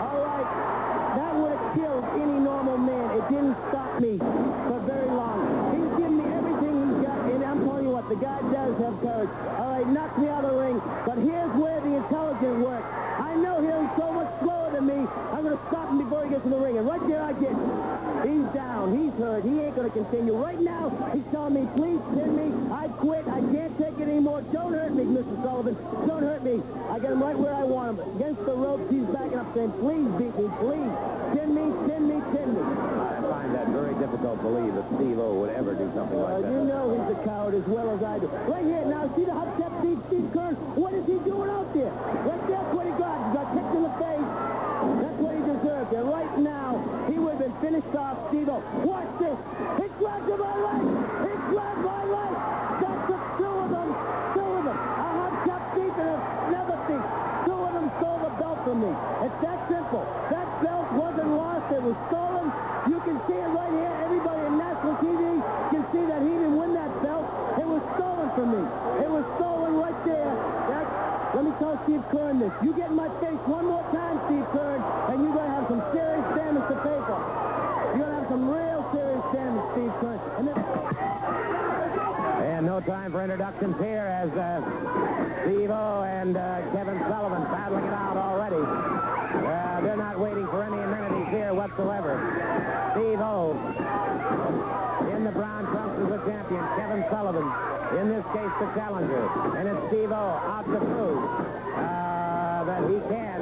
All right. That would have killed any normal man. It didn't stop me for very long. He's given me everything he's got. And I'm telling you what, the guy does have courage. All right, knocked me out of the ring. But here's where the intelligence works. I know he's so much slower than me. I'm going to stop him before he gets in the ring. And right there I get him. He's down. He's hurt. He ain't going to continue. Right now, he's telling me, please pin me. I quit. I can't take it anymore. Don't hurt me, Mr. Sullivan. Don't hurt me. I got him right where I want him. Against the ropes, he's backing up saying, please beat me, please. Pin me, pin me, pin me. I find that very difficult to believe that Steve-O would ever do something like that. You know he's a coward as well as I do. Right here, now, see the hubcap Steve Kern? What is he doing out there? Right there, that's what he got. He got kicked in the face. That's what he deserved. And right now, he would have been finished off, Steve-O. Watch this. He grabbed him my leg. He grabbed my leg. That's the two of them. Two of them. A hubcap thief and another thief. Two of them stole the belt from me. It's that simple. That belt wasn't lost. It was stolen. You can see it right here. Everybody in national TV can see that he didn't win that belt. It was stolen from me. It was stolen right there. Let me tell Steve Kern this. You get in my face one more time, Steve Kern, and you're going to have some serious damage to pay for. You're going to have some real serious damage, Steve Kern. And no time for introductions here as Steve-O and Kevin Sullivan battling it out already. They're not waiting for any amenities here whatsoever. Steve-O in the brown trunks as the champion. Kevin Sullivan, in this case, the challenger. And it's Steve-O out to prove that he can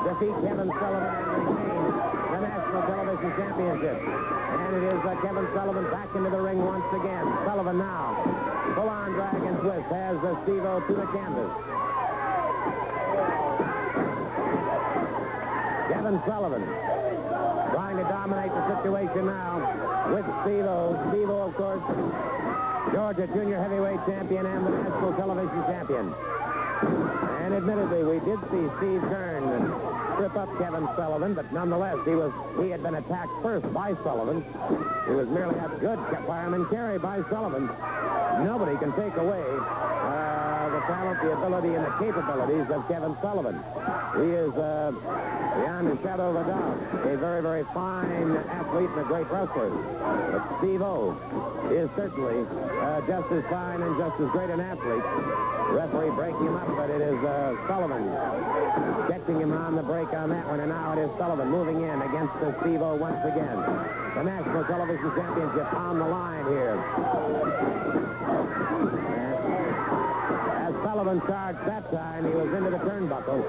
defeat Kevin Sullivan and retain the National Television Championship. And it is Kevin Sullivan back into the ring once again. Sullivan now, full-on drag and twist, has Steve-O to the canvas. Kevin Sullivan trying to dominate the situation now with Steve-O. Steve-O, of course, Georgia Junior Heavyweight Champion and the National Television Champion. And admittedly, we did see Steve Kern trip up Kevin Sullivan, but nonetheless, he had been attacked first by Sullivan. He was merely a good fireman carry by Sullivan. Nobody can take away the talent, the ability, and the capabilities of Kevin Sullivan. He is, beyond a shadow of a doubt, a very, very fine athlete and a great wrestler. But Steve-O is certainly just as fine and just as great an athlete. Referee breaking him up, but it is Sullivan catching him on the break on that one, and now it is Sullivan moving in against Steve-O once again. The National Television Championship on the line here. As Sullivan charged that time, he was into the turnbuckle.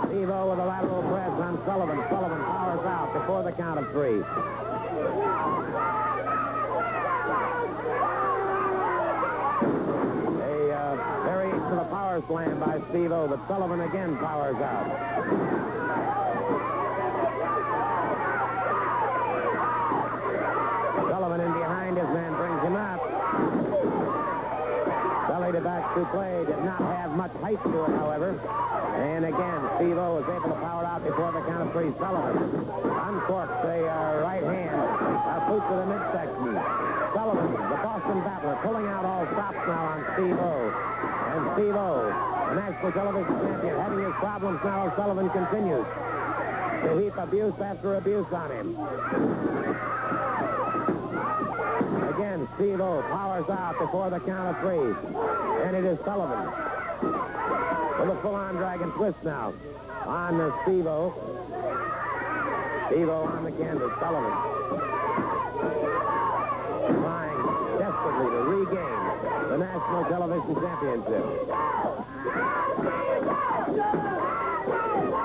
Steve-O with a lateral press on Sullivan. Sullivan powers out before the count of three. Variation of a power slam by Steve-O, but Sullivan again powers out. Sullivan in behind his man brings him up. Belly to back to play. Did not have much height to it, however. And again, Steve-O was able to power out before the count of three. Sullivan uncorks a right hand. Boot to the midsection. Sullivan, the Boston battler, pulling out all stops now on Steve-O. And Steve-O, the National Television Champion, having his problems now as Sullivan continues to heap abuse after abuse on him. Again, Steve-O powers out before the count of three. And it is Sullivan with a full-on dragon twist now on Steve-O. Steve-O on the canvas. Sullivan trying desperately to regain the National Television Championship.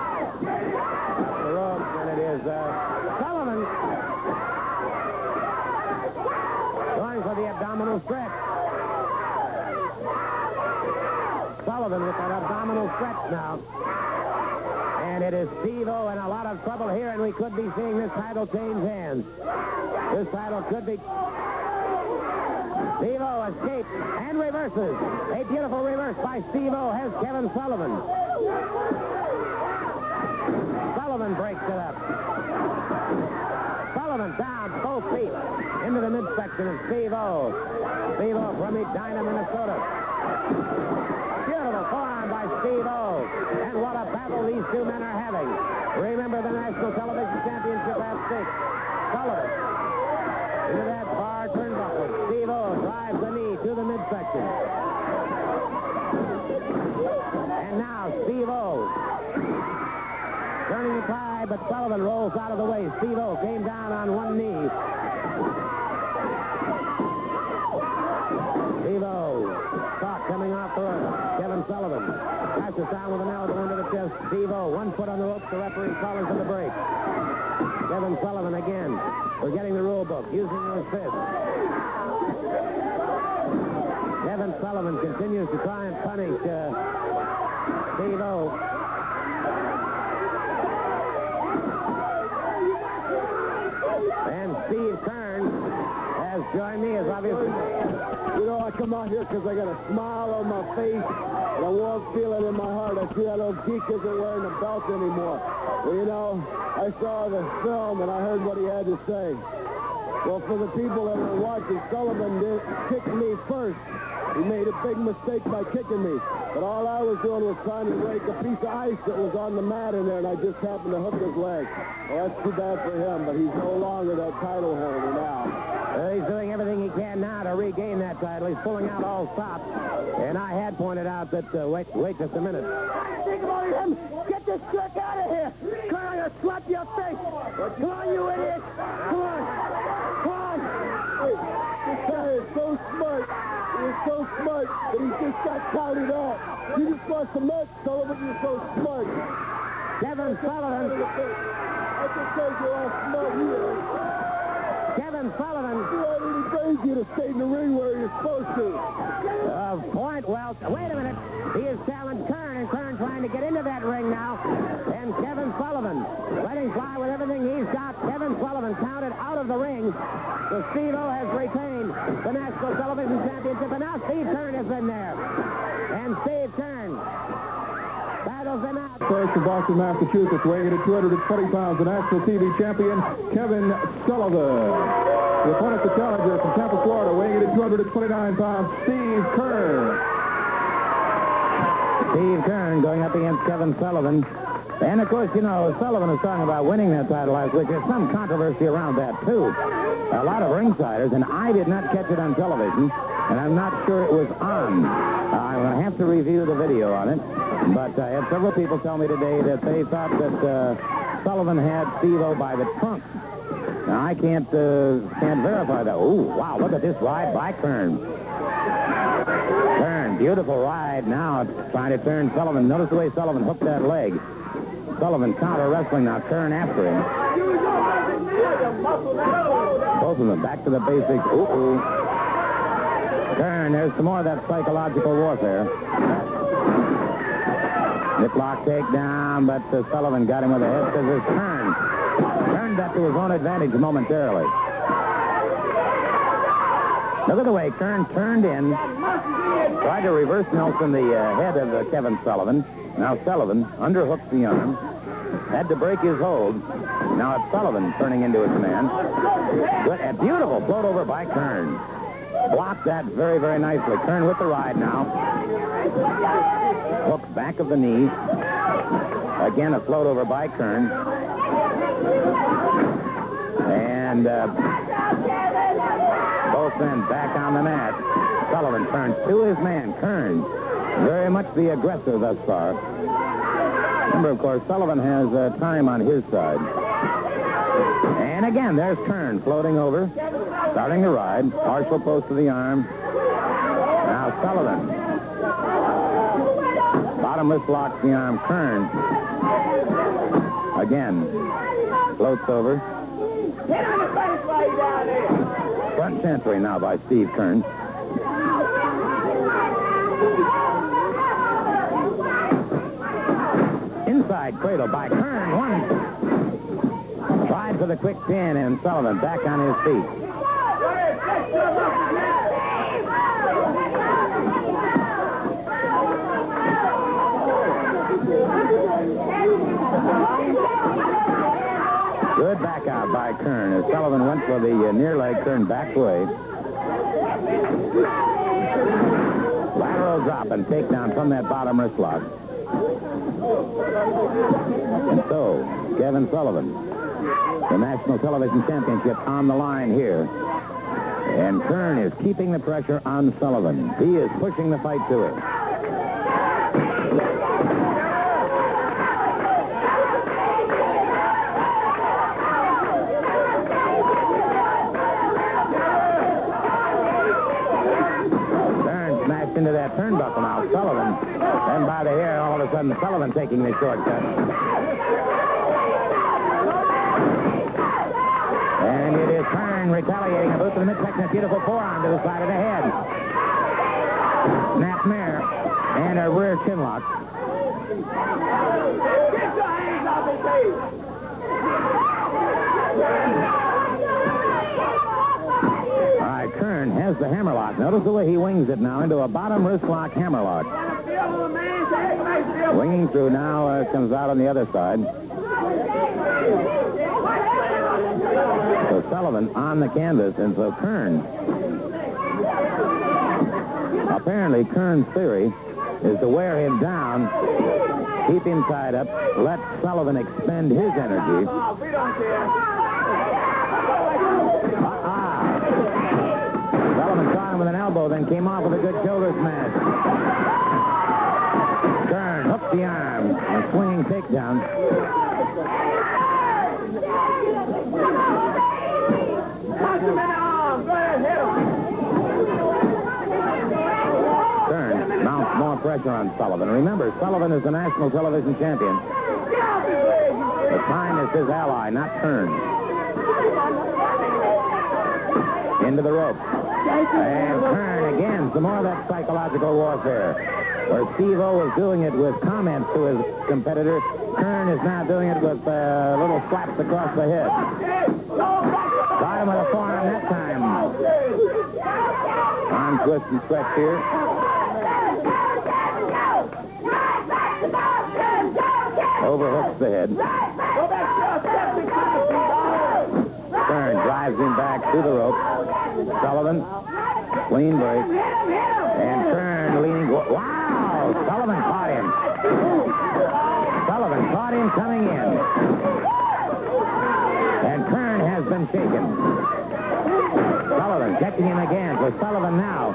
Up the ropes, and it is Sullivan going for the abdominal stretch. Sullivan with that abdominal stretch now. And it is Steve-O in a lot of trouble here, and we could be seeing this title change hands. This title could be... Steve-O escapes and reverses. A beautiful reverse by Steve-O has Kevin Sullivan. Sullivan breaks it up. Sullivan down both feet into the midsection of Steve-O. Steve-O from Edina, Minnesota. Beautiful forearm by Steve-O. And what a battle these two men are having. Remember the National Television Championship at stake. Sullivan into that bar turnbuckle. Steve-O drives the knee to the midsection. And now Steve-O turning the tide, but Sullivan rolls out of the way. Steve-O came down on one knee. Steve-O, caught coming off the rope. Kevin Sullivan passes down with an elbow into the chest. Steve-O, 1 foot on the ropes. The referee calls for the break. Kevin Sullivan again, forgetting the rule book, using his fist. Kevin Sullivan continues to try and punish Steve-O. And Steve Kern has joined me as obviously. You know, I come out here because I got a smile on my face and a warm feeling in my heart. I see that old geek isn't wearing a belt anymore. Well, you know, I saw the film and I heard what he had to say. Well, for the people that were watching, Sullivan kicked me first. He made a big mistake by kicking me. But all I was doing was trying to rake a piece of ice that was on the mat in there, and I just happened to hook his leg. Well, that's too bad for him, but he's no longer that title holder now. He's doing everything he can now to regain that title. He's pulling out all stops. And I had pointed out that, wait just a minute. Think about him. Get this jerk out of here. Come on, I'll slap your face. Come on, you idiot. Come on. Come on. Hey, this guy is so smart. He is so smart, but he just got counted out. You just lost the match, Sullivan. You're so smart. Kevin Sullivan. I just told you how smart he is. Kevin Sullivan. You already brains you to stay in the ring where you're supposed to. Point. Well, wait a minute. He has challenged Kern, and Kern trying to get into that ring now. And Kevin Sullivan letting fly with everything he's got. Kevin Sullivan counted out of the ring. So Steve-O has retained the National Television Championship, and now Steve Kern has been there. And Steve Kern battles him out. First from Boston, Massachusetts, weighing in at 220 pounds, the national TV champion, Kevin Sullivan. The opponent, the challenger from Tampa, Florida, weighing in at 229 pounds, Steve Kern. Steve Kern going up against Kevin Sullivan. And, of course, you know, Sullivan was talking about winning that title last week. There's some controversy around that, too. A lot of ringsiders, and I did not catch it on television, and I'm not sure it was on. I'm going to have to review the video on it. But I had several people tell me today that they thought that Sullivan had Steve-O by the trunk. Now, I can't verify that. Oh, wow, look at this ride by Kern. Kern, beautiful ride now, trying to turn Sullivan. Notice the way Sullivan hooked that leg. Sullivan counter wrestling now, Kern after him. Both of them back to the basics. Ooh. Kern, there's some more of that psychological warfare. Niplock takedown, but Sullivan got him with a head scissors. Kern turned that to his own advantage momentarily. Look at the way Kern turned in, tried to reverse Nelson the head of Kevin Sullivan. Now Sullivan underhooked the arm, had to break his hold. Now it's Sullivan turning into his man. Good, a beautiful float over by Kern. Blocked that very, very nicely. Kern with the ride now. Hook back of the knee. Again, a float over by Kern. And both men back on the mat. Sullivan turns to his man, Kern. Very much the aggressor thus far. Remember, of course, Sullivan has time on his side. And again, there's Kern floating over, starting the ride. Partial post to the arm. Now Sullivan. Bottomless locks the arm. Kern. Again. Floats over. Front century now by Steve Kern. Inside cradle by Kern. One. Tried for the quick pin, and Sullivan back on his feet. Good back out by Kern as Sullivan went for the near leg. Kern backed away. Lateral drop and takedown from that bottom wrist lock. And so, Kevin Sullivan, the National Television Championship on the line here. And Kern is keeping the pressure on Sullivan. He is pushing the fight to it. Kern smashed into that turnbuckle now. Sullivan, and by the hair, all of a sudden, Sullivan taking the shortcut. And it is Kern retaliating. A boot to the midsection, a beautiful forearm to the side of the head. Snap mare and a rear chin lock. All right, Kern has the hammerlock. Notice the way he wings it now into a bottom wrist lock hammerlock. Winging through now, comes out on the other side. So Sullivan on the canvas, and so Kern. Apparently, Kern's theory is to wear him down, keep him tied up, let Sullivan expend his energy. Sullivan caught him with an elbow, then came off with a good shoulder smash. Kern hooked the arm, a swinging takedown. Kern mounts more pressure on Sullivan. Remember, Sullivan is the national television champion. The time is his ally, not Kern. Into the rope. And Kern again, some more of that psychological warfare. Where Steve-O was doing it with comments to his competitor, Kern is now doing it with little slaps across the head. Got him with a forearm that time. Arm twist and stretch here. Overhooks the head. Kern drives him back to the rope. Sullivan, clean break. And Kern leaning. Wow! Sullivan caught him. Sullivan caught him coming in. And Kern has been shaken. Sullivan catching him again. So Sullivan now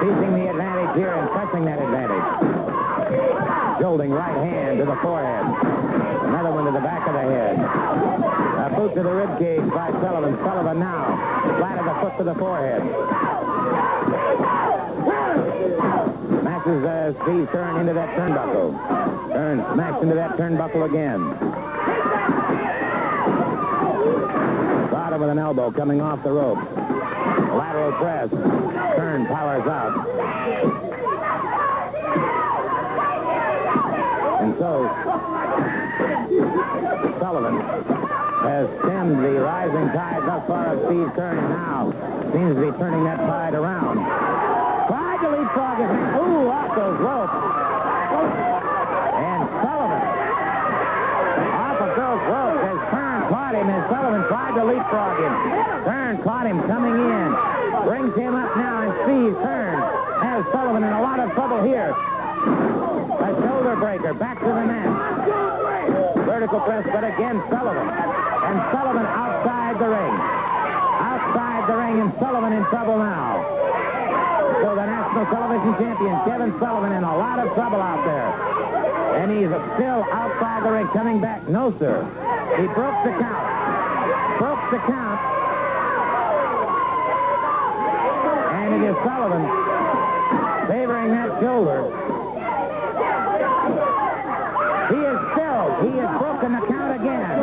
seizing the advantage here and pressing that advantage. Holding right hand to the forehead. Another one to the back of the head. A boot to the rib cage by Sullivan. Sullivan now flat of the foot to the forehead. Smashes Steve Kern into that turnbuckle. Kern smashed into that turnbuckle again. Caught him with an elbow coming off the rope. Lateral press. Kern powers out. And so, Sullivan has stemmed the rising tide thus far of Steve Kern, and now seems to be turning that tide around. Tried to leapfrog his man. Ooh, off those ropes. And Sullivan off of those ropes as Kern caught him, and Sullivan tried to leapfrog him. Kern caught him coming in. Brings him up now, and Steve Kern has Sullivan in a lot of trouble here. A shoulder breaker, back to the mat. Vertical press, but again Sullivan. And Sullivan outside the ring. Outside the ring, and Sullivan in trouble now. So the national television champion, Kevin Sullivan, in a lot of trouble out there. And he's still outside the ring, coming back. No, sir. He broke the count. Broke the count. And it is Sullivan favoring that shoulder. He has broken the count again.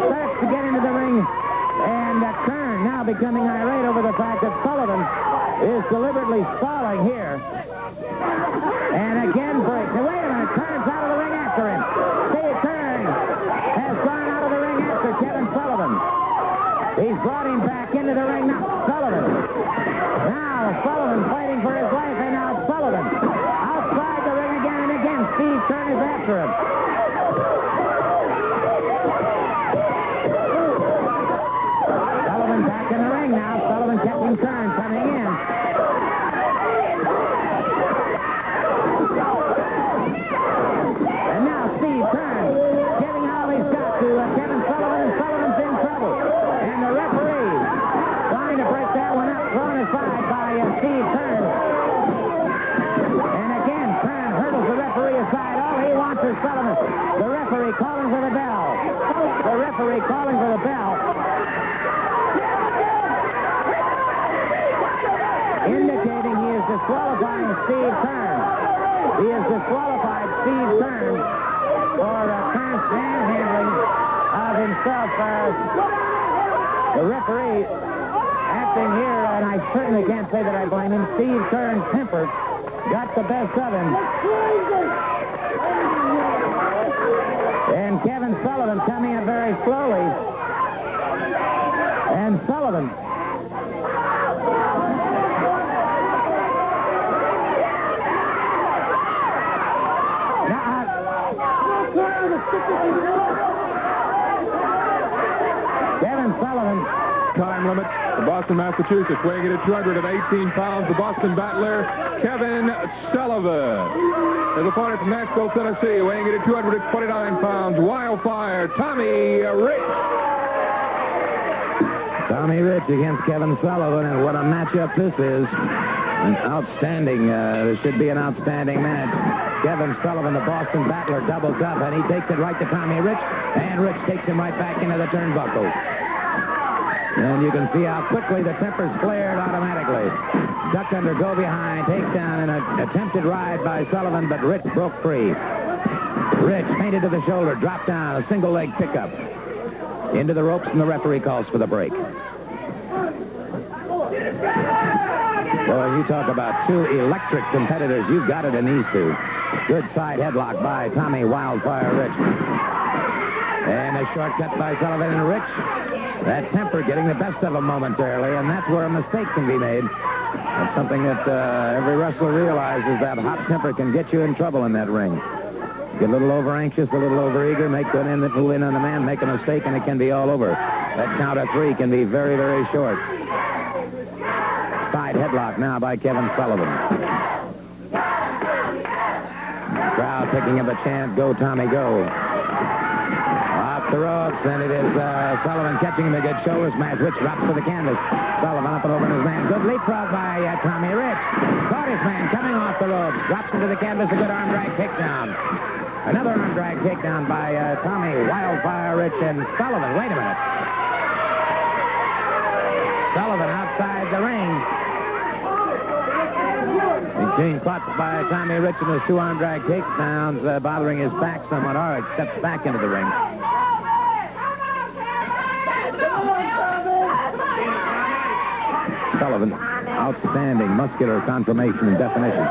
Starts to get into the ring. And Kern now becoming irate over the fact that Sullivan is deliberately stalling here. And again breaks. Now, wait a minute. Kern's out of the ring after him. Steve Kern has gone out of the ring after Kevin Sullivan. He's brought him back into the ring now. Sullivan. Now Sullivan fighting for his life, and now Sullivan outside the ring again and again. Steve Kern is after him. disqualified Steve Kern for Kern's handling of himself. The referee acting here, and I certainly can't say that I blame him. Steve Kern's temper got the best of him. And Kevin Sullivan coming up very slowly. And Sullivan. Kevin Sullivan. Time limit. The Boston, Massachusetts, weighing in at 218 pounds, the Boston battler, Kevin Sullivan. His opponent from Nashville, Tennessee, weighing in at 229 pounds, Wildfire, Tommy Rich. Tommy Rich against Kevin Sullivan, and what a matchup this is. An outstanding, this should be an outstanding match. Kevin Sullivan, the Boston battler, doubles up, and he takes it right to Tommy Rich, and Rich takes him right back into the turnbuckle. And you can see how quickly the tempers flared automatically. Duck under, go behind, takedown, and an attempted ride by Sullivan, but Rich broke free. Rich painted to the shoulder, dropped down, a single leg pickup. Into the ropes, and the referee calls for the break. Boy, you talk about two electric competitors. You've got it in these two. Good side headlock by Tommy Wildfire Rich. And a shortcut by Sullivan and Rich. That temper getting the best of him momentarily, and that's where a mistake can be made. That's something that every wrestler realizes, that hot temper can get you in trouble in that ring. Get a little over-anxious, a little over-eager, make an in on the man, make a mistake, and it can be all over. That count of three can be very, very short. Side headlock now by Kevin Sullivan. Crowd picking up a chant, go Tommy, go. Off the ropes, and it is Sullivan catching him a good shoulder smash. Rich drops to the canvas. Sullivan up and over his man. Good leapfrog by Tommy Rich. Caught his man coming off the ropes. Drops into the canvas, a good arm drag takedown. Another arm drag takedown by Tommy Wildfire Rich and Sullivan. Wait a minute. Sullivan outside the ring. Being caught by Tommy Rich and his two arm drag takedowns, bothering his back somewhat. All right, steps back into the ring. Sullivan, outstanding muscular conformation and definition.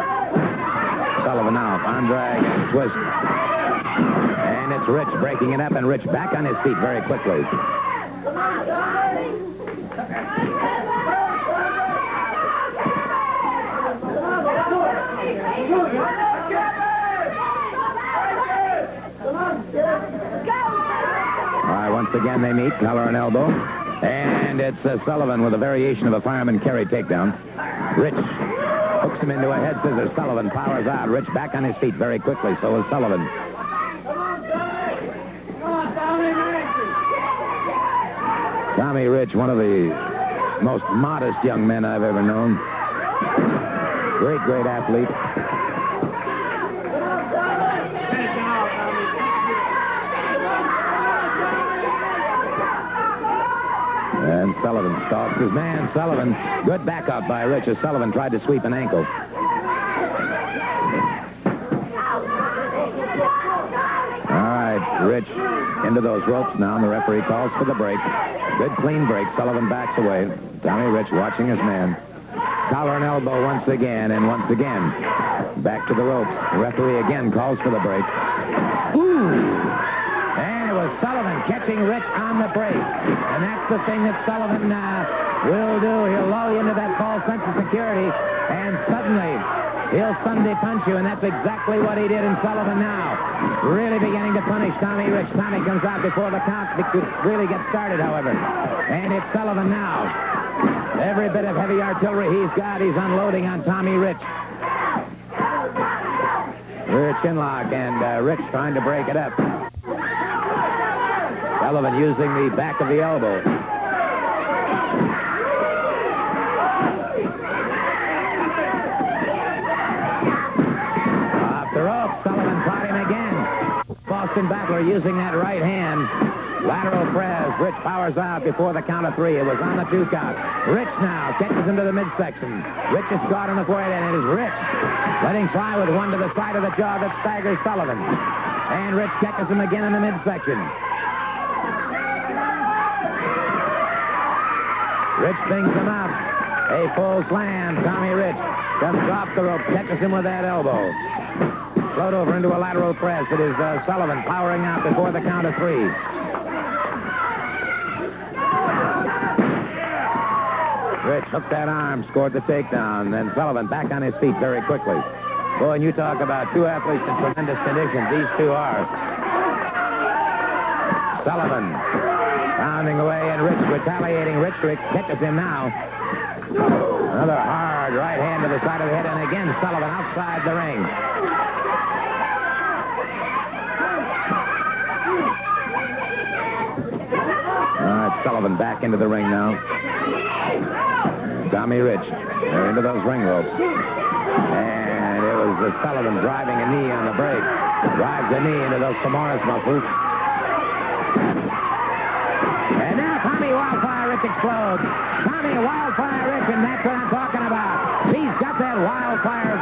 Sullivan now, arm drag and twist. And it's Rich breaking it up, and Rich back on his feet very quickly. All right, once again they meet, collar and elbow. And it's Sullivan with a variation of a fireman carry takedown. Rich hooks him into a head scissors. Sullivan powers out. Rich back on his feet very quickly. So is Sullivan. Tommy Rich, one of the most modest young men I've ever known. Great, great athlete. And Sullivan stalks his man. Sullivan, good back out by Rich as Sullivan tried to sweep an ankle. All right, Rich into those ropes now, and the referee calls for the break. Good clean break. Sullivan backs away. Tommy Rich watching his man. Collar and elbow once again, and once again. Back to the ropes. The referee again calls for the break. Ooh! And it was Sullivan catching Rich on the break. And that's the thing that Sullivan will do. He'll lull you into that false sense of security, and suddenly he'll Sunday punch you, and that's exactly what he did in Sullivan now. Really beginning to punish Tommy Rich. Tommy comes out before the count could really get started, however. And it's Sullivan now. Every bit of heavy artillery he's got, he's unloading on Tommy Rich. Rear chinlock, and Rich trying to break it up. Sullivan using the back of the elbow. Off the rope, Sullivan caught him again. Boston battler using that right hand Lateral press. Rich powers out before the count of 3. It was on the 2 count. Rich now catches him to the midsection. Rich is caught on the forehead, and it is Rich letting fly with one to the side of the jaw that staggers Sullivan. And Rich catches him again in the midsection. Rich pings him up. A full slam. Tommy Rich comes off the rope, catches him with that elbow. Float over into a lateral press. It is Sullivan powering out before the count of 3. Rich hooked that arm, scored the takedown, then Sullivan back on his feet very quickly. Boy, and you talk about 2 athletes in tremendous condition. These 2 are. Sullivan pounding away, and Rich retaliating. Rich catches him now. Another hard right hand to the side of the head, and again Sullivan outside the ring. All right, Sullivan back into the ring now. Tommy Rich, they're into those ring ropes. And it was Sullivan driving a knee on the break. Drives the knee into those femoris muscles. And now Tommy Wildfire Rich explodes. Tommy Wildfire Rich, and that's what I'm talking about. He's got that wildfire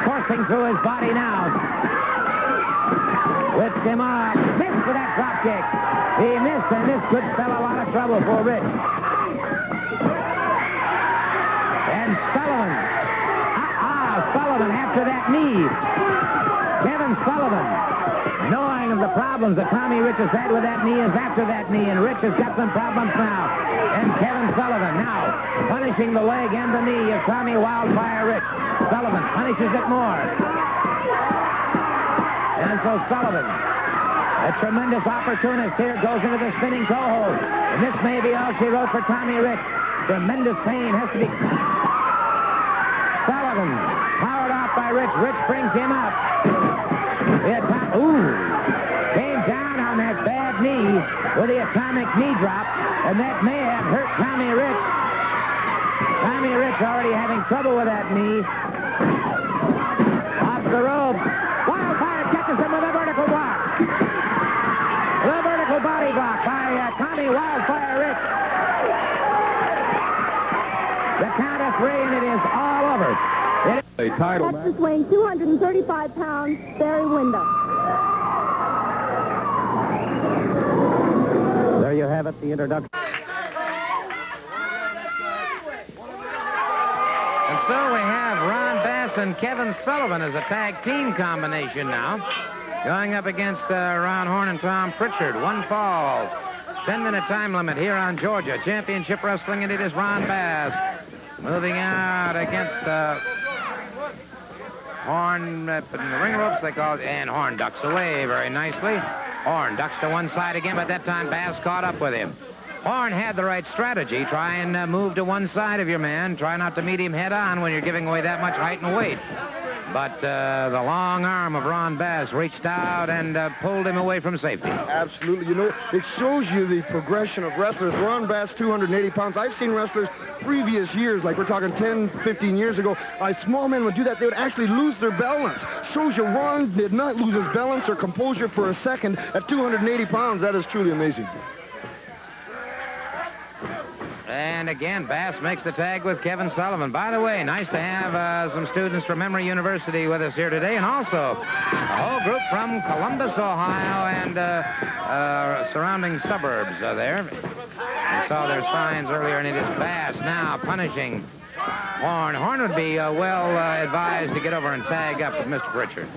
coursing through his body now. Lifts him up. Missed with that drop kick. He missed, and this could spell a lot of trouble for Rich. And Sullivan. Sullivan after that knee. Kevin Sullivan, knowing of the problems that Tommy Rich has had with that knee, is after that knee, and Rich has got some problems now. And Kevin Sullivan now punishing the leg and the knee of Tommy Wildfire Rich. Sullivan punishes it more. And so Sullivan, a tremendous opportunist here, goes into the spinning toe hold. And this may be all she wrote for Tommy Rich. Tremendous pain has to be... Sullivan, powered off by Rich. Rich brings him up. Came down on that bad knee with the atomic knee drop, and that may have hurt Tommy Rich. Tommy Rich already having trouble with that knee. Off the rope. Wildfire catches him with a vertical block. The vertical body block by Tommy Wildfire Rich. The count of 3, and it is all over. A title match. Texas weighing 235 pounds, Barry Windham. There you have it, the introduction. And so we have Ron Bass and Kevin Sullivan as a tag team combination now, going up against Ron Horn and Tom Pritchard. 1 fall. 10-minute time limit here on Georgia. Championship Wrestling, and it is Ron Bass moving out against Horn in the ring ropes, they call it, and Horn ducks away very nicely. Horn ducks to one side again, but that time Bass caught up with him. Horn had the right strategy. Try and move to one side of your man. Try not to meet him head on when you're giving away that much height and weight. But the long arm of Ron Bass reached out and pulled him away from safety. Absolutely. You know, it shows you the progression of wrestlers. Ron Bass, 280 pounds. I've seen wrestlers previous years, like we're talking 10, 15 years ago, small men would do that. They would actually lose their balance. Shows you Ron did not lose his balance or composure for a second at 280 pounds. That is truly amazing. And again, Bass makes the tag with Kevin Sullivan. By the way, nice to have some students from Emory University with us here today, and also a whole group from Columbus, Ohio, and surrounding suburbs there. We saw their signs earlier, and it is Bass now punishing Horn. Horn would be well advised to get over and tag up with Mr. Pritchard.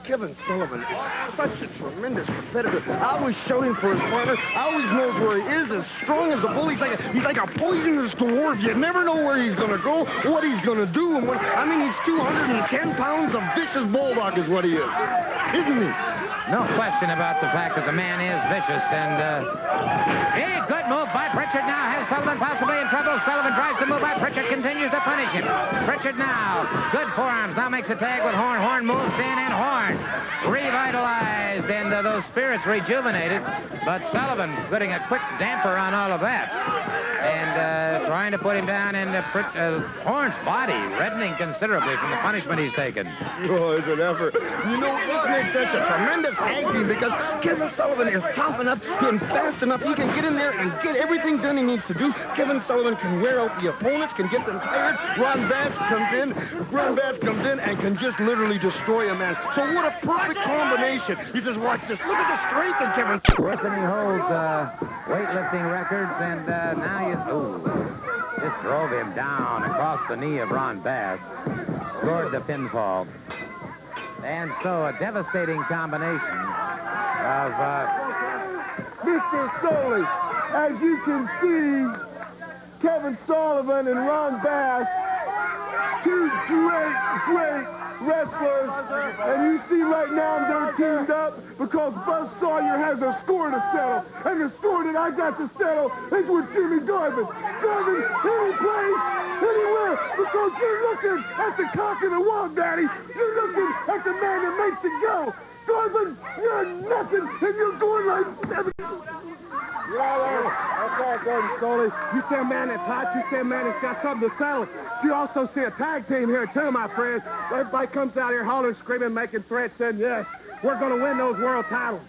Kevin Sullivan is such a tremendous competitor. Always shouting for his partner. Always knows where he is. As strong as a bull. He's like a poisonous dwarf. You never know where he's going to go, what he's going to do. And he's 210 pounds of vicious bulldog is what he is. Isn't he? No question about the fact that the man is vicious. And a good move by Pritchard now has Sullivan possibly in trouble. Sullivan tries to move by. Pritchard continues to punish him. Pritchard now, good forearms, now makes a tag with Horn. Horn moves in, and Horn revitalized, and those spirits rejuvenated. But Sullivan putting a quick damper on all of that. And trying to put him down, and Horn's body reddening considerably from the punishment he's taken. Oh, it's an effort. You know, this makes such a tremendous tag team because Kevin Sullivan is tough enough and fast enough. He can get in there and get everything done he needs to do. Kevin Sullivan can wear out the opponents, can get them tired. Ron Bass comes in and can just literally destroy a man. So what a perfect combination. You just watch this. Look at the strength of Kevin. Listen, he holds weightlifting records, and now just drove him down across the knee of Ron Bass. Scored the pinfall. And so a devastating combination of... Mr. Story, as you can see, Kevin Sullivan and Ron Bass, two great wrestlers, and you see right now they're teamed up because Buzz Sawyer has a score to settle, and the score that I got to settle is with Jimmy Garvin. Garvin, any place, anywhere, because you're looking at the cock of the Wild Daddy, you're looking at the man that makes it go. Garvin, you're nothing, and you're going like 7. That's right, Gordon Stoley. You see a man that's hot. You see a man that's got something to settle. You also see a tag team here, too, my friends. Everybody comes out here hollering, screaming, making threats, saying, yes, we're going to win those world titles.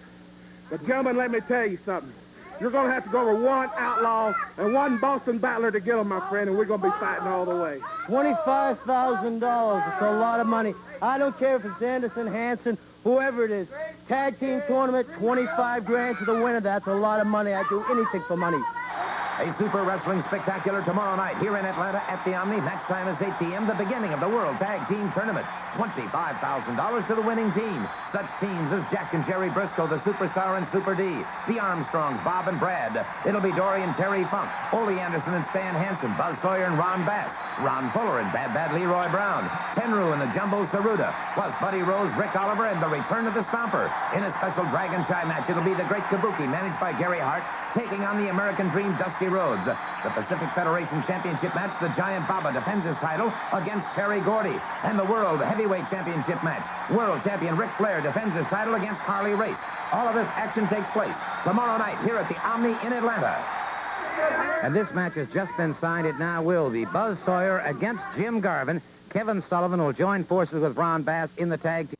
But, gentlemen, let me tell you something. You're going to have to go over one outlaw and one Boston battler to get them, my friend, and we're going to be fighting all the way. $25,000. It's a lot of money. I don't care if it's Anderson, Hansen, whoever it is. Tag team tournament, 25 grand to the winner. That's a lot of money. I'd do anything for money. A super wrestling spectacular tomorrow night here in Atlanta at the Omni. Match time is 8 p.m. The beginning of the World Tag Team Tournament. $25,000 to the winning team. Such teams as Jack and Jerry Briscoe, the Superstar and Super D. The Armstrongs, Bob and Brad. It'll be Dory and Terry Funk. Ole Anderson and Stan Hansen. Buzz Sawyer and Ron Bass. Ron Fuller and Bad Bad Leroy Brown. Penrue and the Jumbo Saruda. Plus Buddy Rose, Rick Oliver, and the return of the Stomper. In a special Dragon Shy match, it'll be the Great Kabuki, managed by Gary Hart, taking on the American Dream, Dusty Rhodes. The Pacific Federation Championship match, the Giant Baba defends his title against Terry Gordy. And the World Heavyweight Championship match, World Champion Ric Flair defends his title against Harley Race. All of this action takes place tomorrow night here at the Omni in Atlanta. And this match has just been signed. It now will be Buzz Sawyer against Jim Garvin. Kevin Sullivan will join forces with Ron Bass in the tag team.